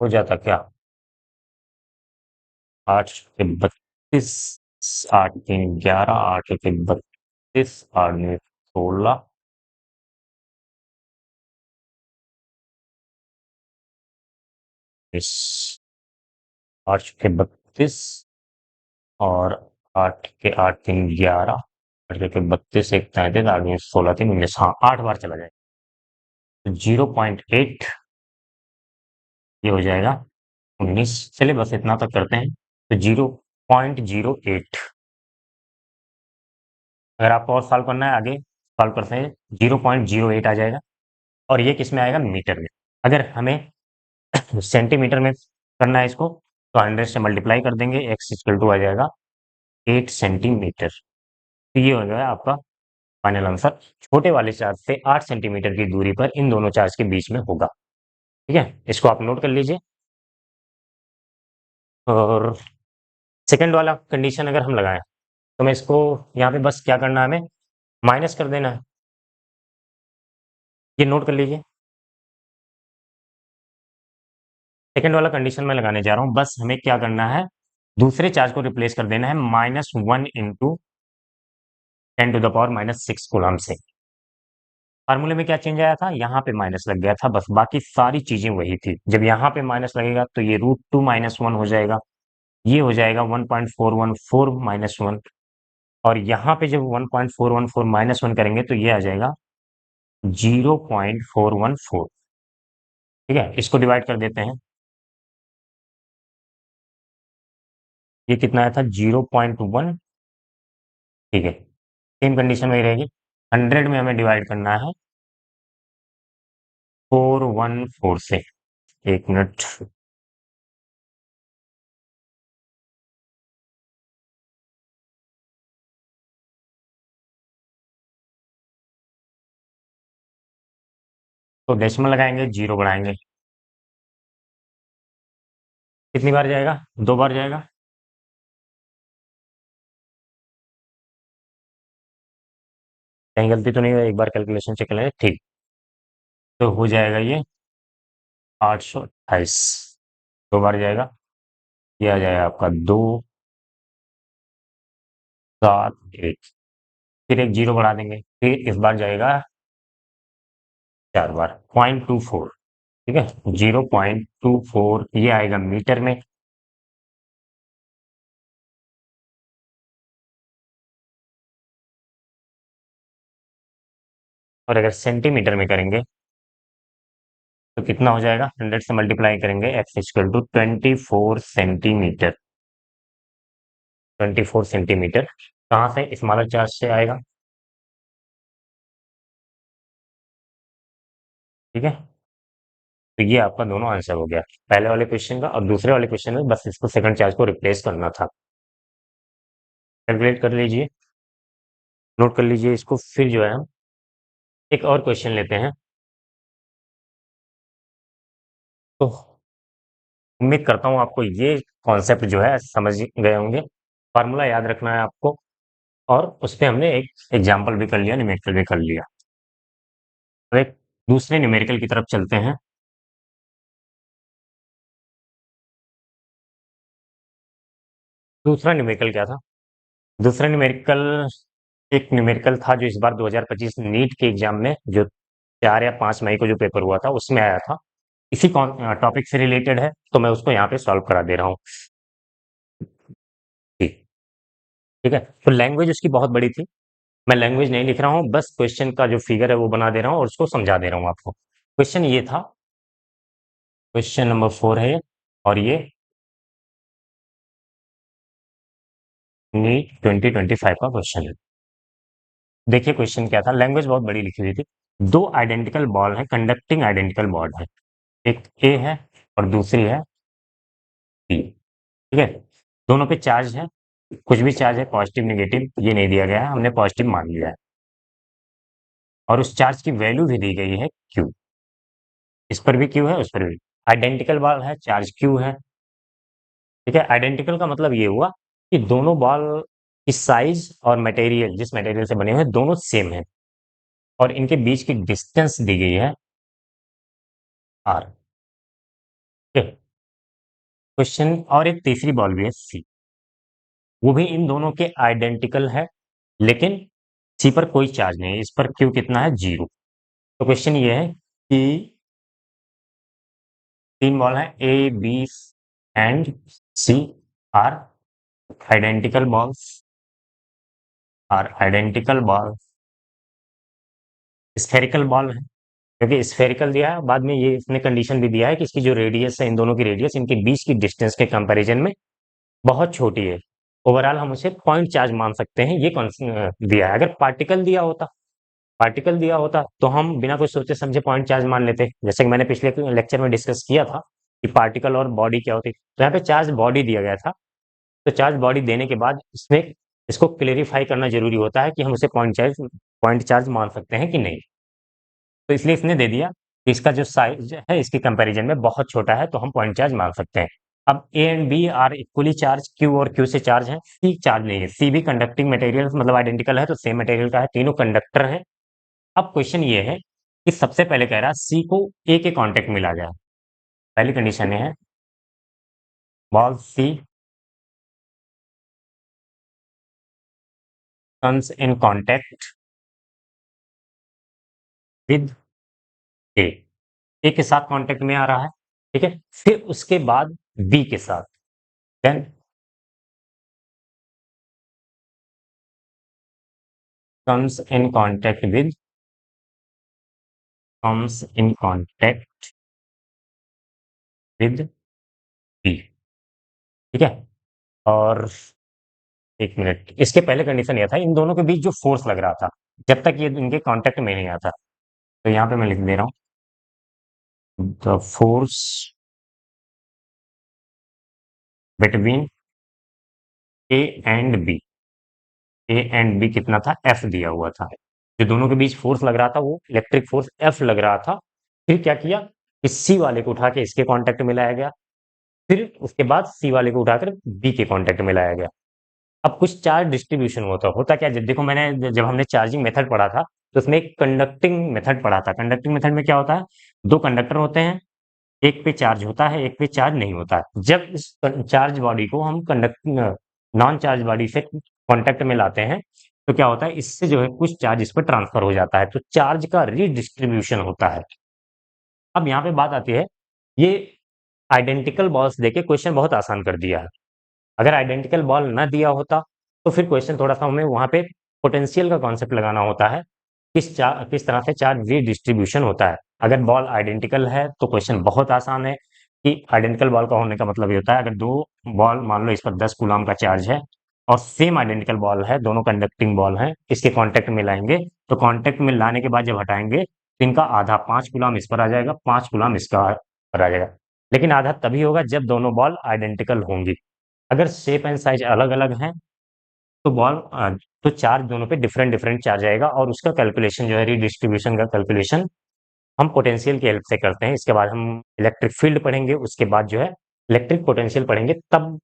हो जाता क्या? 8 के 32, 8 3 11, 8 के 32, 8 में 16, 8 के 32 और 8 के 8 3 11, 8 के 32 एक 33, 8 में 16 3 19, हाँ 8 बार चला जाएगा तो 0.8 ये हो जाएगा 19। चलिए बस इतना तक करते हैं तो 0.08। अगर आपको और सॉल्व करना है आगे सॉल्व करते हैं 0.08 आ जाएगा और ये किस में आएगा मीटर में। अगर हमें सेंटीमीटर में करना है इसको तो 100 से मल्टीप्लाई कर देंगे एक्स इक्वल टू आ जाएगा 8 सेंटीमीटर। तो ये हो गया आपका फाइनल आंसर। छोटे वाले चार्ज से 8 सेंटीमीटर की दूरी पर इन दोनों चार्ज के बीच में होगा। ठीक है, इसको आप नोट कर लीजिए। और सेकंड वाला कंडीशन अगर हम लगाएं तो मैं इसको यहाँ पे बस क्या करना है हमें माइनस कर देना है। ये नोट कर लीजिए। सेकंड वाला कंडीशन मैं लगाने जा रहा हूँ, बस हमें क्या करना है दूसरे चार्ज को रिप्लेस कर देना है -1 इंटू 10⁻⁻6 कूलम से। फार्मूले में क्या चेंज आया था, यहाँ पे माइनस लग गया था, बस बाकी सारी चीजें वही थी। जब यहाँ पे माइनस लगेगा तो ये √2 -1 हो जाएगा, ये हो जाएगा 1.414 -1, और यहाँ पे जब 1.414 -1 करेंगे तो ये आ जाएगा 0.414। ठीक है, इसको डिवाइड कर देते हैं। ये कितना आया था 0.1। ठीक है, सेम कंडीशन वही रहेगी। 100 में हमें डिवाइड करना है 414 से। एक मिनट, तो डेसिमल लगाएंगे, जीरो बढ़ाएंगे, कितनी बार जाएगा, दो बार जाएगा। कहीं गलती तो नहीं है, एक बार कैलकुलेशन चेक कर लेंगे। ठीक, तो हो जाएगा ये 828, दो बार जाएगा, ये आ जाएगा आपका 271। फिर एक जीरो बढ़ा देंगे, फिर इस बार जाएगा 4 बार, 0.24। ठीक है, 0.24 ये आएगा मीटर में। और अगर सेंटीमीटर में करेंगे तो कितना हो जाएगा, 100 से मल्टीप्लाई करेंगे x equal to 24 centimetre. 24 centimetre कहाँ से, स्मॉलर चार्ज से आएगा। ठीक है, तो ये आपका दोनों आंसर हो गया, पहले वाले क्वेश्चन का और दूसरे वाले क्वेश्चन में। बस इसको सेकंड चार्ज को रिप्लेस करना था। कैलकुलेट कर लीजिए, नोट कर लीजिए इसको। फिर जो है हम एक और क्वेश्चन लेते हैं। तो उम्मीद करता हूँ आपको ये कॉन्सेप्ट जो है समझ गए होंगे। फार्मूला याद रखना है आपको, और उस पे हमने एक एग्जाम्पल भी कर लिया, न्यूमेरिकल भी कर लिया। अब एक दूसरे न्यूमेरिकल की तरफ चलते हैं। दूसरा न्यूमेरिकल क्या था, दूसरा न्यूमेरिकल एक न्यूमेरिकल था जो इस बार 2025 नीट के एग्जाम में जो 4 या 5 मई को जो पेपर हुआ था उसमें आया था। इसी टॉपिक से रिलेटेड है, तो मैं उसको यहाँ पे सॉल्व करा दे रहा हूँ। ठीक, ठीक है। तो लैंग्वेज उसकी बहुत बड़ी थी, मैं लैंग्वेज नहीं लिख रहा हूँ, बस क्वेश्चन का जो फिगर है वो बना दे रहा हूँ और उसको समझा दे रहा हूँ आपको। क्वेश्चन ये था, क्वेश्चन नंबर 4 है, और ये नीट 2025 का क्वेश्चन है। देखिए क्वेश्चन क्या था, लैंग्वेज बहुत बड़ी लिखी हुई थी। दो आइडेंटिकल बॉल है, कंडक्टिंग आइडेंटिकल बॉल है, एक ए है और दूसरी है बी। ठीक है, दोनों पे चार्ज है, कुछ भी चार्ज है, पॉजिटिव नेगेटिव ये नहीं दिया गया है, हमने पॉजिटिव मान लिया है। और उस चार्ज की वैल्यू भी दी गई है क्यू, इस पर भी क्यू है उस पर भी। आइडेंटिकल बॉल है, चार्ज क्यू है। ठीक है, आइडेंटिकल का मतलब ये हुआ कि दोनों बॉल की साइज और मटेरियल, जिस मटेरियल से बने हुए हैं दोनों सेम है, और इनके बीच की डिस्टेंस दी गई है आर। ठीक है, क्वेश्चन और एक तीसरी बॉल भी है सी, वो भी इन दोनों के आइडेंटिकल है, लेकिन सी पर कोई चार्ज नहीं है, इस पर क्यू कितना है, 0। तो क्वेश्चन ये है कि तीन बॉल है A B and C are identical balls, spherical ball है, क्योंकि स्फेरिकल दिया है, बाद में ये इसने कंडीशन भी दिया है कि इसकी जो रेडियस है, इन दोनों की रेडियस इनके बीच की डिस्टेंस के कंपैरिजन में बहुत छोटी है। ओवरऑल हम उसे पॉइंट चार्ज मान सकते हैं, ये दिया है। अगर पार्टिकल दिया होता तो हम बिना कुछ सोचे समझे पॉइंट चार्ज मान लेते, जैसे कि मैंने पिछले लेक्चर में डिस्कस किया था कि पार्टिकल और बॉडी क्या होती है। तो यहाँ पे चार्ज बॉडी दिया गया था, तो चार्ज बॉडी देने के बाद इसमें इसको क्लेरिफाई करना जरूरी होता है कि हम उसे पॉइंट चार्ज मान सकते हैं कि नहीं। तो इसलिए इसने दे दिया कि इसका जो साइज है इसके कंपैरिजन में बहुत छोटा है, तो हम पॉइंट चार्ज मान सकते हैं। अब A and B are equally charge, Q और क्यू से चार्ज है, सी चार्ज नहीं है। सी भी कंडक्टिंग मटेरियल मतलब आइडेंटिकल है, तो सेम मटेरियल का है, तीनों कंडक्टर है। अब क्वेश्चन ये है कि सबसे पहले कह रहा है सी को ए के कांटेक्ट में ला जाए। पहली कंडीशन ये है, ball C comes in contact with A, A के साथ कांटेक्ट में आ रहा है, ठीक है। फिर उसके बाद बी के साथ, then comes in contact with comes in contact with B, ठीक है। और एक मिनट, इसके पहले कंडीशन यह था इन दोनों के बीच जो फोर्स लग रहा था, जब तक ये इनके कांटेक्ट में नहीं आता, तो यहाँ पे मैं लिख दे रहा हूँ the force between A and B. A and B कितना था, एफ दिया हुआ था। जो दोनों के बीच फोर्स लग रहा था वो इलेक्ट्रिक फोर्स एफ लग रहा था। फिर क्या किया, इस सी वाले को उठा के इसके कांटेक्ट में लाया गया, फिर उसके बाद सी वाले को उठाकर बी के कांटेक्ट में लाया गया। अब कुछ चार्ज डिस्ट्रीब्यूशन होता क्या, देखो मैंने जब हमने चार्जिंग मेथड पढ़ा था तो उसमें एक कंडक्टिंग मेथड पढ़ा था। कंडक्टिंग मेथड में क्या होता है, दो कंडक्टर होते हैं, एक पे चार्ज होता है, एक पे चार्ज नहीं होता है। जब इस चार्ज बॉडी को हम कंडक्ट नॉन चार्ज बॉडी से कांटेक्ट में लाते हैं, तो क्या होता है, इससे जो है कुछ चार्ज इस पर ट्रांसफर हो जाता है, तो चार्ज का रीडिस्ट्रीब्यूशन होता है। अब यहाँ पे बात आती है, ये आइडेंटिकल बॉल्स देके क्वेश्चन बहुत आसान कर दिया है। अगर आइडेंटिकल बॉल ना दिया होता तो फिर क्वेश्चन थोड़ा सा हमें वहां पे पोटेंशियल का कॉन्सेप्ट लगाना होता है, किस तरह से चार्ज रीडिस्ट्रीब्यूशन होता है। अगर बॉल आइडेंटिकल है तो क्वेश्चन बहुत आसान है कि आइडेंटिकल बॉल का होने का मतलब ये होता है, अगर दो बॉल मान लो इस पर 10 कूलम का चार्ज है और सेम आइडेंटिकल बॉल है, दोनों कंडक्टिंग बॉल हैं, इसके कांटेक्ट में लाएंगे, तो कांटेक्ट में लाने के बाद जब हटाएंगे तो इनका आधा 5 कूलम इस पर आ जाएगा, 5 कूलम इसका पर आ जाएगा। लेकिन आधा तभी होगा जब दोनों बॉल आइडेंटिकल होंगी। अगर शेप एंड साइज अलग अलग हैं तो तो चार्ज दोनों पे डिफरेंट डिफरेंट चार्ज आएगा, और उसका कैलकुलेशन जो है रीडिस्ट्रीब्यूशन का कैलकुलेशन हम पोटेंशियल की हेल्प से करते हैं। इसके बाद हम इलेक्ट्रिक फील्ड पढ़ेंगे, उसके बाद जो है इलेक्ट्रिक पोटेंशियल पढ़ेंगे, तब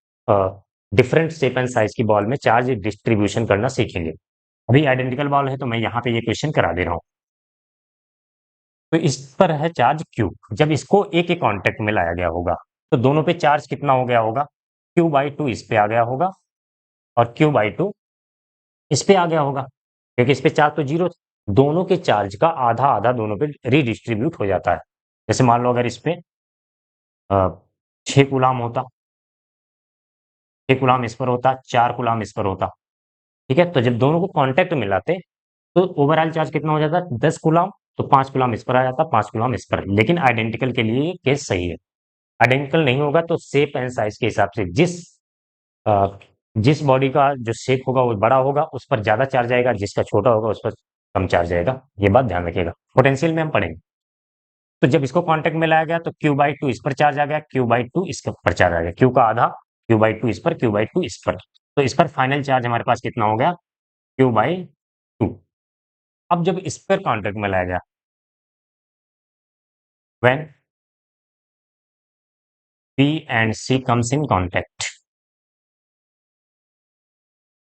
डिफरेंट शेप एंड साइज की बॉल में चार्ज डिस्ट्रीब्यूशन करना सीखेंगे। अभी आइडेंटिकल बॉल है तो मैं यहाँ पे ये क्वेश्चन करा दे रहा हूँ। तो इस पर है चार्ज क्यू, जब इसको ए के कांटेक्ट में लाया गया होगा तो दोनों पे चार्ज कितना हो गया होगा, Q/2 इस पे आ गया होगा और Q/2 इस पे आ गया होगा, क्योंकि इस पे चार्ज तो जीरो, दोनों के चार्ज का आधा आधा दोनों पे रीडिस्ट्रीब्यूट हो जाता है। जैसे मान लो अगर इस पे 6 कूलाम होता, 6 कूलाम इस पर होता, 4 कूलाम इस पर होता, ठीक है। तो जब दोनों को कांटेक्ट में लाते तो ओवरऑल चार्ज कितना हो जाता, 10 कूलाम, तो 5 कूलाम इस पर आ जाता, 5 कूलाम इस पर। लेकिन आइडेंटिकल के लिए ये केस सही है। आइडेंटिकल नहीं होगा तो शेप एंड साइज के हिसाब से अ, जिस बॉडी का जो शेप होगा वो बड़ा होगा, उस पर ज्यादा चार्ज आएगा, जिसका छोटा होगा उस पर कम चार्ज आएगा। ये बात ध्यान रखिएगा, पोटेंशियल में हम पढ़ेंगे। तो जब इसको कांटेक्ट में लाया गया तो Q/2 इस पर चार्ज आ गया, Q/2 इसके ऊपर चार्ज आ गया, Q का आधा, Q/2 इस पर, Q/2 इस पर। तो इस पर फाइनल चार्ज हमारे पास कितना हो गया, Q/2। अब जब इस पर कांटेक्ट में लाया गया, when B and C comes in contact,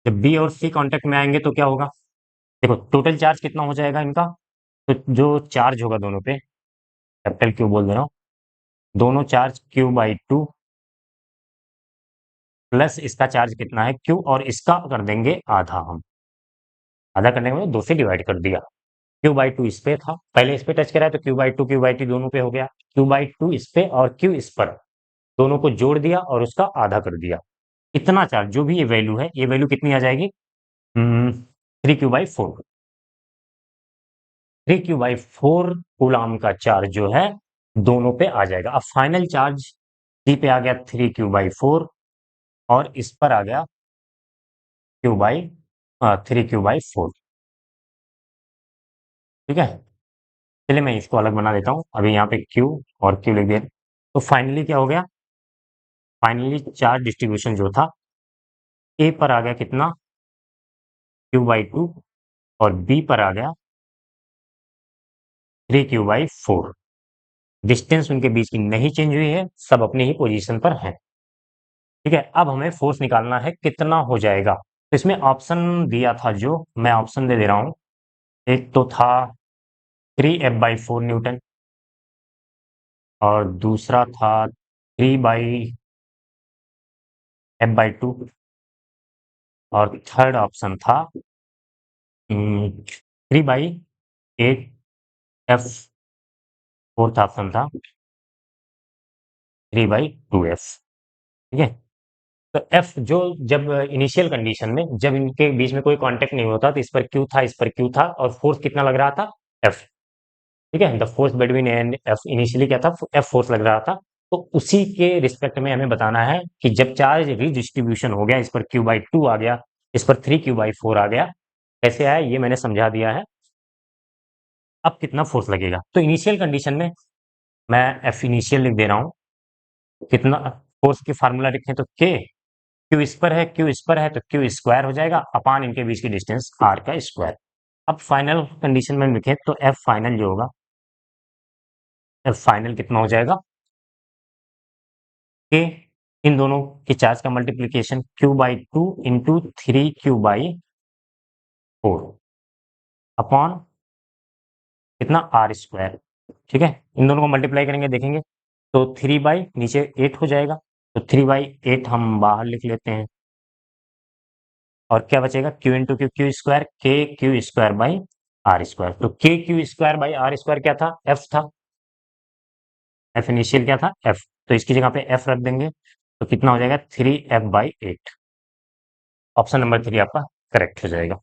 जब B और C कांटेक्ट में आएंगे तो क्या होगा, देखो टोटल चार्ज कितना हो जाएगा इनका, तो जो चार्ज होगा दोनों पे, कैपिटल Q बोल दे रहा हूँ, दोनों चार्ज Q/2 प्लस इसका चार्ज कितना है क्यू, और इसका कर देंगे आधा हम। आधा करने में 2 से डिवाइड कर दिया। क्यू बाई टू इस पे था, पहले इस पे टच करा है तो क्यू बाई टू दोनों पे हो गया। क्यू बाई टू इस पे और क्यू इस पर, दोनों को जोड़ दिया और उसका आधा कर दिया। इतना चार्ज जो भी ये वैल्यू है, ये वैल्यू कितनी आ जाएगी? 3 q by 4। 3 q by 4 coulomb का चार्ज जो है दोनों पे आ जाएगा। अब फाइनल चार्ज सी पे आ गया 3 क्यू बाई 4, और इस पर आ गया क्यू बाई 3 क्यू बाई 4। ठीक है, चलिए मैं इसको अलग बना देता हूँ, अभी यहाँ पे क्यू और क्यू लिख दिया। तो फाइनली क्या हो गया? फाइनली चार्ज डिस्ट्रीब्यूशन जो था, ए पर आ गया कितना? क्यू बाई 2, और बी पर आ गया 3 क्यू बाई 4। डिस्टेंस उनके बीच की नहीं चेंज हुई है, सब अपनी ही पोजीशन पर हैं। ठीक है, अब हमें फोर्स निकालना है कितना हो जाएगा। तो इसमें ऑप्शन दिया था, जो मैं ऑप्शन दे दे रहा हूँ। एक तो था 3F/4 न्यूटन, और दूसरा था 3/F/2, और थर्ड ऑप्शन था 3/8F। फोर्थ ऑप्शन था 3/2F। ठीक है, तो एफ जो, जब इनिशियल कंडीशन में जब इनके बीच में कोई कांटेक्ट नहीं होता, तो इस पर क्यू था, इस पर क्यू था, और फोर्स कितना लग रहा था? एफ। ठीक है, the force between A and F initially क्या था? एफ फोर्स लग रहा था। तो उसी के रिस्पेक्ट में हमें बताना है कि जब चार्ज रिडिस्ट्रीब्यूशन हो गया, इस पर क्यू बाई 2 आ गया, इस पर 3 क्यू बाई 4 आ गया, कैसे आया ये मैंने समझा दिया है। अब कितना फोर्स लगेगा? तो इनिशियल कंडीशन में मैं एफ इनिशियल लिख दे रहा हूँ। कितना फोर्स की फार्मूला लिखें तो के, क्यू इस पर है, क्यू इस पर है, तो क्यू स्क्वायर हो जाएगा अपान इनके बीच की डिस्टेंस आर का स्क्वायर। अब फाइनल कंडीशन में लिखें तो एफ फाइनल जो होगा, एफ फाइनल कितना हो जाएगा? के, इन दोनों के चार्ज का multiplication q by 2 into 3 q by 4 upon कितना? R square. ठीक है, इन दोनों को मल्टीप्लाई करेंगे, देखेंगे तो 3 बाई नीचे 8 हो जाएगा, तो 3/8 हम बाहर लिख लेते हैं, और क्या बचेगा? Q into q, q square, k q square by are square. तो k q square by are square क्या था? एफ था। एफ इनिशियल क्या था? एफ। तो इसकी जगह पे एफ रख देंगे, तो कितना हो जाएगा? 3F/8। ऑप्शन नंबर 3 आपका करेक्ट हो जाएगा।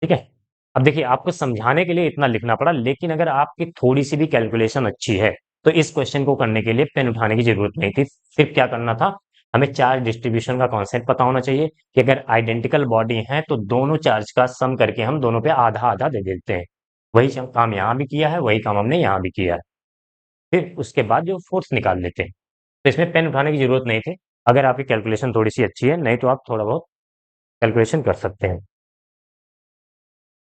ठीक है, अब देखिए आपको समझाने के लिए इतना लिखना पड़ा, लेकिन अगर आपकी थोड़ी सी भी कैलकुलेशन अच्छी है, तो इस क्वेश्चन को करने के लिए पेन उठाने की जरूरत नहीं थी। सिर्फ क्या करना था, हमें चार्ज डिस्ट्रीब्यूशन का कॉन्सेप्ट पता होना चाहिए कि अगर आइडेंटिकल बॉडी है तो दोनों चार्ज का सम करके हम दोनों पे आधा आधा दे देते हैं। वही काम यहाँ भी किया है, वही काम हमने यहाँ भी किया है। फिर उसके बाद जो फोर्स निकाल लेते हैं, तो इसमें पेन उठाने की जरूरत नहीं थी, अगर आपकी कैलकुलेशन थोड़ी सी अच्छी है, नहीं तो आप थोड़ा बहुत कैलकुलेशन कर सकते हैं।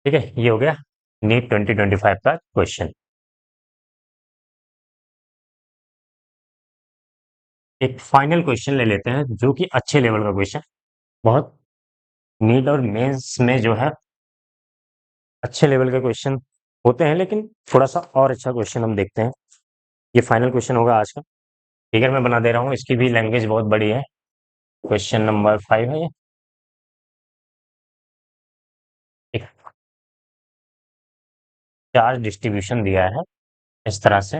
ठीक है, ये हो गया नीट 2025 का क्वेश्चन। एक फाइनल क्वेश्चन ले लेते हैं जो कि अच्छे लेवल का क्वेश्चन, बहुत नीट और मेंस में जो है अच्छे लेवल का क्वेश्चन होते हैं, लेकिन थोड़ा सा और अच्छा क्वेश्चन हम देखते हैं। ये फाइनल क्वेश्चन होगा आज का। फिगर मैं बना दे रहा हूँ, इसकी भी लैंग्वेज बहुत बड़ी है। क्वेश्चन नंबर 5 है ये। एक चार्ज डिस्ट्रीब्यूशन दिया है इस तरह से,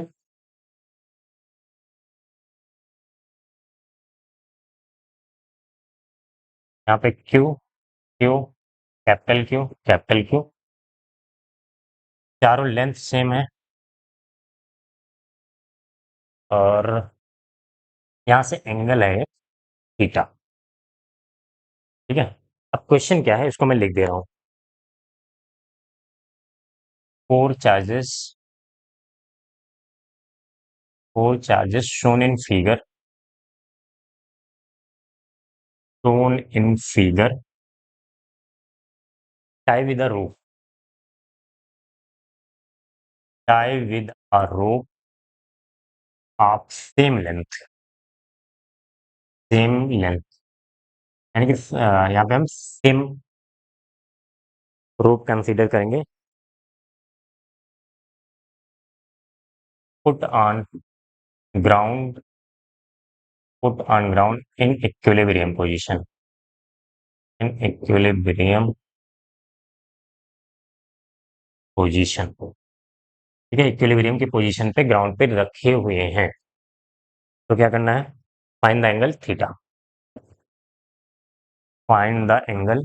यहाँ पे क्यू क्यू कैपिटल क्यू, चारों लेंथ सेम है, और यहाँ से एंगल है थीटा। ठीक है, अब क्वेश्चन क्या है इसको मैं लिख दे रहा हूँ। Four charges four charges shown in figure tie with a rope tie with a rope of same length यानी कि यहाँ पे हम सेम रोप कंसीडर करेंगे। Put on ground put on ground in equilibrium position, in equilibrium position. ठीक है, equilibrium की position पे ग्राउंड पे रखे हुए हैं। तो क्या करना है? Find the angle theta, find the angle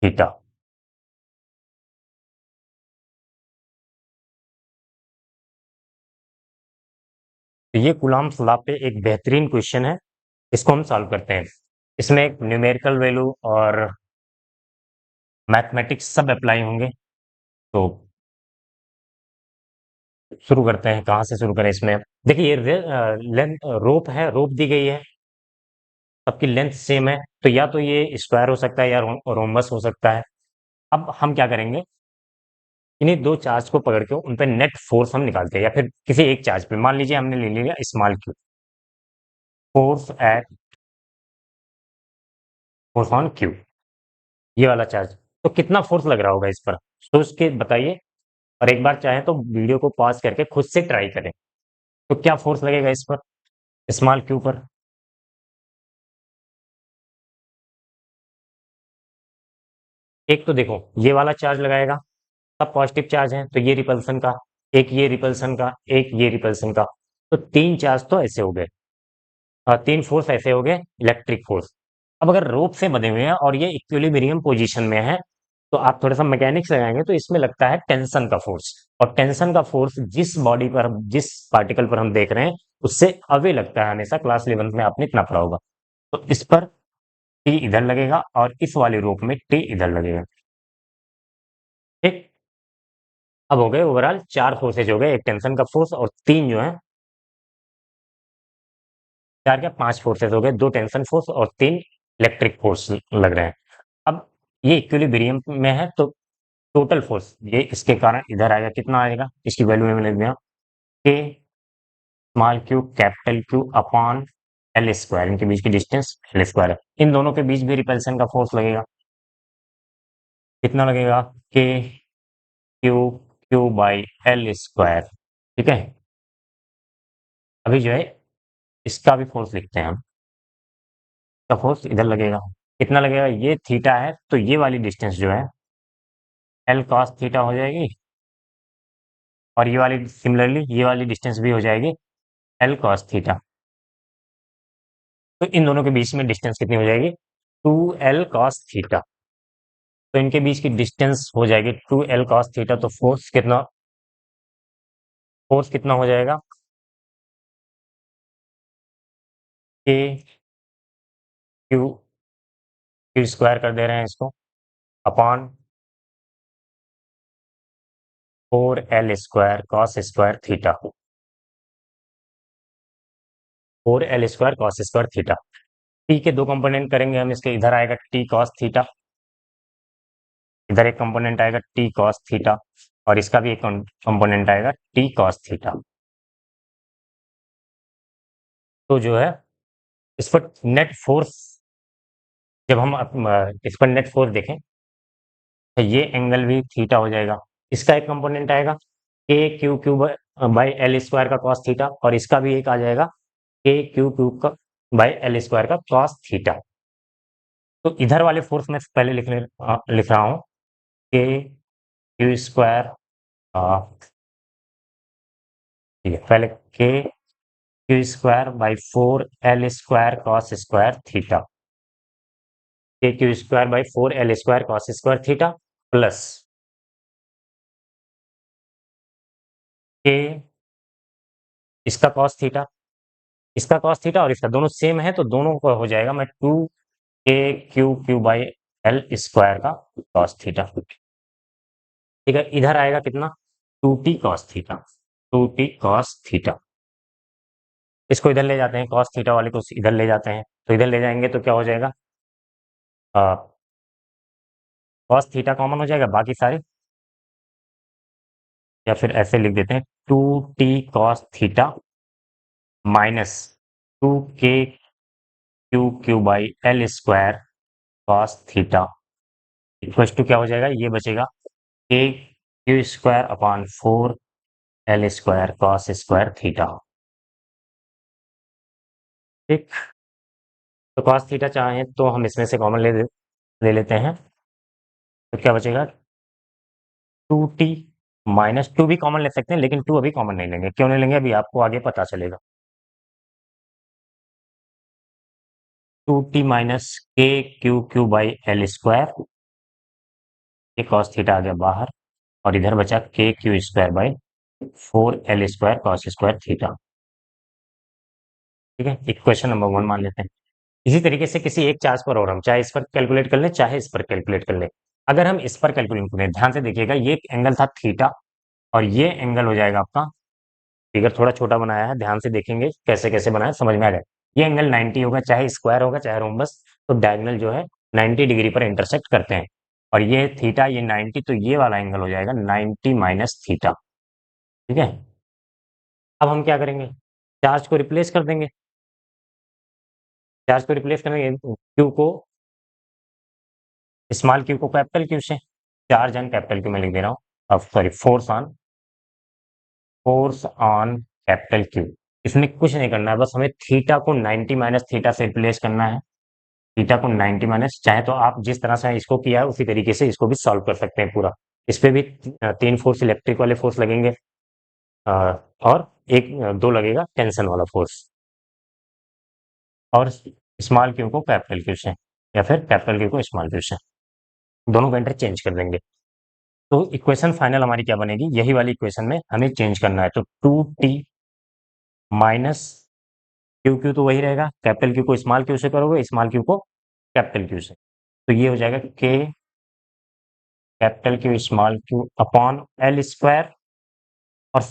theta. तो ये कूलम्ब लॉ पे एक बेहतरीन क्वेश्चन है, इसको हम सॉल्व करते हैं। इसमें एक न्यूमेरिकल वैल्यू और मैथमेटिक्स सब अप्लाई होंगे। तो शुरू करते हैं, कहाँ से शुरू करें इसमें? देखिए, ये लेंथ रोप है, रोप दी गई है, सबकी लेंथ सेम है, तो या तो ये स्क्वायर हो सकता है या रोम्बस हो सकता है। अब हम क्या करेंगे, इन्हीं दो चार्ज को पकड़ के उन पे नेट फोर्स हम निकालते हैं, या फिर किसी एक चार्ज पे, मान लीजिए हमने ले लिया small Q, force at force on Q, ये वाला चार्ज। तो कितना फोर्स लग रहा होगा इस पर, सोच के बताइए। और एक बार चाहे तो वीडियो को पॉज करके खुद से ट्राई करें। तो क्या फोर्स लगेगा इस पर, स्मॉल क्यू पर? एक तो देखो, ये वाला चार्ज लगाएगा, सब पॉजिटिव चार्ज है, तो ये रिपल्सन का, एक ये रिपल्सन का, एक ये रिपल्सन का, तो तीन चार्ज तो ऐसे हो गए, तीन फोर्स ऐसे हो गए, इलेक्ट्रिक फोर्स। अब अगर रोप से बंधे हुए हैं और ये इक्विलिब्रियम पोजीशन में है, तो आप थोड़ा सा मैकेनिक्स लगाएंगे तो इसमें लगता है टेंशन का फोर्स। और टेंशन का फोर्स जिस बॉडी पर जिस पार्टिकल पर हम देख रहे हैं उससे अवे लगता है हमेशा, क्लास 11 में आपने इतना पढ़ा होगा। तो इस पर टी इधर लगेगा और इस वाले रोप में टी इधर लगेगा। ठीक, अब हो गए ओवरऑल चार फोर्सेज हो गए, एक टेंशन का फोर्स और तीन जो है, चार क्या पांच फोर्सेस हो गए, दो टेंशन फोर्स और तीन इलेक्ट्रिक फोर्स लग रहे हैं। अब ये इक्विलिब्रियम में है तो टोटल फोर्स ये इसके कारण इधर आएगा, कितना आएगा, इसकी वैल्यू में लिख दिया, के small Q capital Q upon L square, इनके बीच की डिस्टेंस एल स्क्वायर है। इन दोनों के बीच भी रिपल्सन का फोर्स लगेगा, कितना लगेगा, के Q Q by L square. ठीक है, अभी जो है इसका भी फोर्स लिखते हैं हम, इसका फोर्स इधर लगेगा, कितना लगेगा, ये थीटा है तो ये वाली डिस्टेंस जो है एल कॉस थीटा हो जाएगी, और ये वाली सिमिलरली ये वाली डिस्टेंस भी हो जाएगी एल कॉस थीटा। तो इन दोनों के बीच में डिस्टेंस कितनी हो जाएगी, टू एल कॉस थीटा। तो इनके बीच की डिस्टेंस हो जाएगी टू एल कॉस थीटा, तो फोर्स कितना हो जाएगा, के क्यू क्यू स्क्वायर कर दे रहे हैं इसको, upon four l square cos square theta, four l square cos square theta. T के दो कंपोनेंट करेंगे हम इसके, इधर आएगा टी कॉस थीटा, इधर एक कंपोनेंट आएगा टी कॉस थीटा, और इसका भी एक कंपोनेंट आएगा टी कॉस थीटा। तो जो है इस पर नेट फोर्स, जब हम इस पर नेट फोर्स देखें तो ये एंगल भी थीटा हो जाएगा। इसका एक कंपोनेंट आएगा के Q Q by L square का कॉस थीटा, और इसका भी एक आ जाएगा के क्यू क्यू का बाई एल स्क्वायर का कॉस थीटा। तो इधर वाले फोर्स में पहले लिख रहा हूँ, के क्यू स्क्वायर, ठीक है, पहले k q square by four l square cos square theta, k q square by four l square cos square theta, plus k इसका कॉस थीटा, इसका कॉस थीटा और इसका दोनों सेम है तो दोनों को हो जाएगा, मैं टू के Q Q by L square का कॉस थीटा। ठीक है, इधर आएगा कितना, two T cos theta, two T cos theta. इसको इधर ले जाते हैं, कॉस थीटा वाले को इधर ले जाते हैं, तो इधर ले जाएंगे तो क्या हो जाएगा, कॉस थीटा कॉमन हो जाएगा बाकी सारे, या फिर ऐसे लिख देते हैं, two T cos theta minus two के Q Q by L square cos theta equal to क्या हो जाएगा, ये बचेगा k q square upon four l square cos square theta. ठीक। तो कॉस थीटा चाहें तो हम इसमें से कॉमन ले लेते हैं। तो क्या बचेगा? 2t माइनस 2 भी कॉमन ले सकते हैं, लेकिन 2 अभी कॉमन नहीं लेंगे। क्यों नहीं लेंगे अभी आपको आगे पता चलेगा। 2t माइनस के Q Q by L square, ये कॉस थीटा आ गया बाहर, और इधर बचा के q square by 4 L square cos square theta. ठीक है, इक्वेशन नंबर 1 मान लेते हैं। इसी तरीके से किसी एक चार्ज पर और हम चाहे इस पर कैलकुलेट कर लें, चाहे इस पर कैलकुलेट कर लें। अगर हम इस पर कैलकुलेट करें, ध्यान से देखिएगा, ये एंगल था थीटा और ये एंगल हो जाएगा आपका, फिगर थोड़ा छोटा बनाया है, ध्यान से देखेंगे कैसे कैसे बनाया समझ में आ जाए। ये एंगल 90 होगा, चाहे स्क्वायर होगा चाहे रोम्बस, तो डायगोनल जो है 90 डिग्री पर इंटरसेक्ट करते हैं। और ये थीटा, ये 90, तो ये वाला एंगल हो जाएगा 90 माइनस थीटा। ठीक है, अब हम क्या करेंगे, चार्ज को रिप्लेस कर देंगे। चार्ज को रिप्लेस करेंगे, क्यू को, स्मॉल क्यू को कैपिटल क्यू से, चार्ज ऑन कैपिटल क्यू में लिख दे रहा हूँ, अब sorry, force on capital Q. इसमें कुछ नहीं करना है, बस हमें थीटा को 90 माइनस थीटा से रिप्लेस करना है। थीटा को 90 माइनस, चाहे तो आप जिस तरह से इसको किया है उसी तरीके से इसको भी सॉल्व कर सकते हैं पूरा। इस पे भी 3 फोर्स इलेक्ट्रिक वाले फोर्स लगेंगे, अ, और दो लगेगा टेंशन वाला फोर्स। और स्मॉल क्यू को कैपिटल क्यू से, या फिर कैपिटल क्यू को स्मॉल क्यू से, दोनों का इंटरचेंज कर देंगे। तो इक्वेशन फाइनल हमारी क्या बनेगी, यही वाली इक्वेशन में हमें चेंज करना है। तो 2t माइनस क्यू क्यू तो वही रहेगा, कैपिटल क्यू को स्मॉल क्यू से करोगे, स्मॉल क्यू को कैपिटल क्यू से, तो ये हो जाएगा के capital Q small Q upon L square. और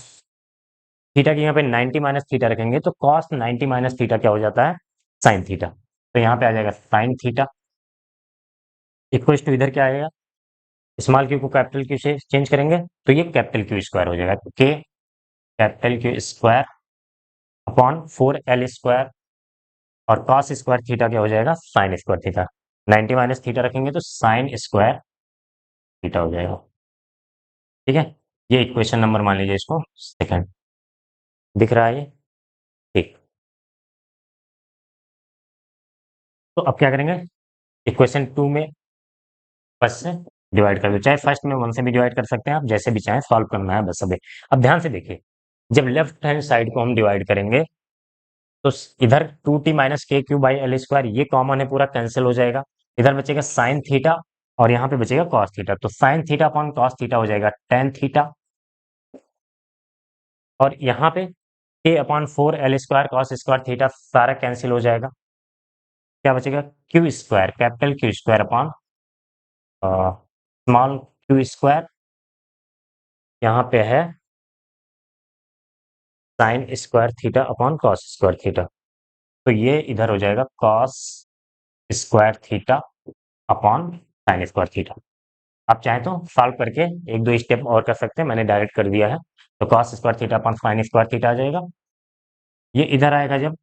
थीटा की यहाँ पे 90 माइनस थीटा रखेंगे तो कॉस 90 माइनस थीटा क्या हो जाता है, साइन थीटा। तो यहाँ पे आ जाएगा साइन थीटा इक्वल टू, इधर क्या आएगा, स्मॉल क्यू को कैपिटल क्यू से चेंज करेंगे तो ये कैपिटल क्यू स्क्वायर हो जाएगा, के capital Q square upon 4 L square, और कॉस स्क्वायर थीटा क्या हो जाएगा, sign square theta. 90 minus theta रखेंगे तो साइन स्क्वायर थीटा हो जाएगा। ठीक है, ये इक्वेशन नंबर मान लीजिए इसको सेकंड, दिख रहा है ये। ठीक, तो अब क्या करेंगे, इक्वेशन 2 में फर्स्ट से डिवाइड कर दो, चाहे फर्स्ट में 1 से भी डिवाइड कर सकते हैं आप, जैसे भी चाहें, सॉल्व करना है बस अभी। अब ध्यान से देखिए, जब लेफ्ट हैंड साइड को हम डिवाइड करेंगे तो इधर 2t माइनस के क्यू बाई एल स्क्वायर, ये कॉमन है, पूरा कैंसिल हो जाएगा। इधर बचेगा साइन थीटा और यहाँ पे बचेगा कॉस थीटा, तो sine theta upon cos theta हो जाएगा टेन थीटा। और यहाँ पे के upon 4 L square cos square theta सारा कैंसिल हो जाएगा। क्या बचेगा, Q square capital Q square upon small Q square, यहाँ पे है sign square theta upon cos square theta, तो ये इधर हो जाएगा cos square theta upon sine square theta. आप चाहें तो सॉल्व करके एक दो स्टेप और कर सकते हैं, मैंने डायरेक्ट कर दिया है। तो cos square theta upon sine square theta आ जाएगा। ये इधर आएगा जब,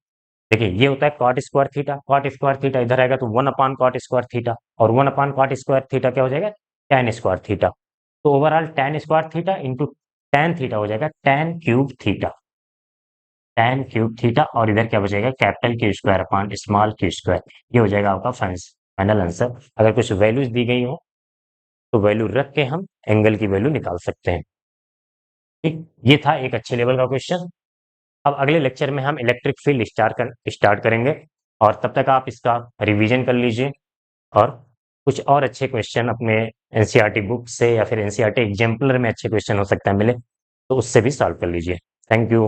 देखिए ये होता है cot square theta, cot square theta इधर आएगा तो 1 अपॉन कॉट स्क्वायर थीटा, और 1 अपॉन कॉट स्क्वायर थीटा क्या हो जाएगा, टेन स्क्वायर थीटा। तो overall ten square theta into tan theta हो जाएगा ten cube theta, ten cube theta, और इधर क्या बचेगा, capital Q square upon small Q square. ये हो जाएगा आपका फाइनल आंसर। अगर कुछ वैल्यूज दी गई हो तो वैल्यू रख के हम एंगल की वैल्यू निकाल सकते हैं। ठीक, ये था एक अच्छे लेवल का क्वेश्चन। अब अगले लेक्चर में हम इलेक्ट्रिक फील्ड स्टार्ट करेंगे, और तब तक आप इसका रिवीजन कर लीजिए, और कुछ और अच्छे क्वेश्चन अपने एनसीईआरटी बुक से या फिर एनसीईआरटी एग्जाम्पलर में अच्छे क्वेश्चन हो सकता है मिले, तो उससे भी सॉल्व कर लीजिए। Thank you.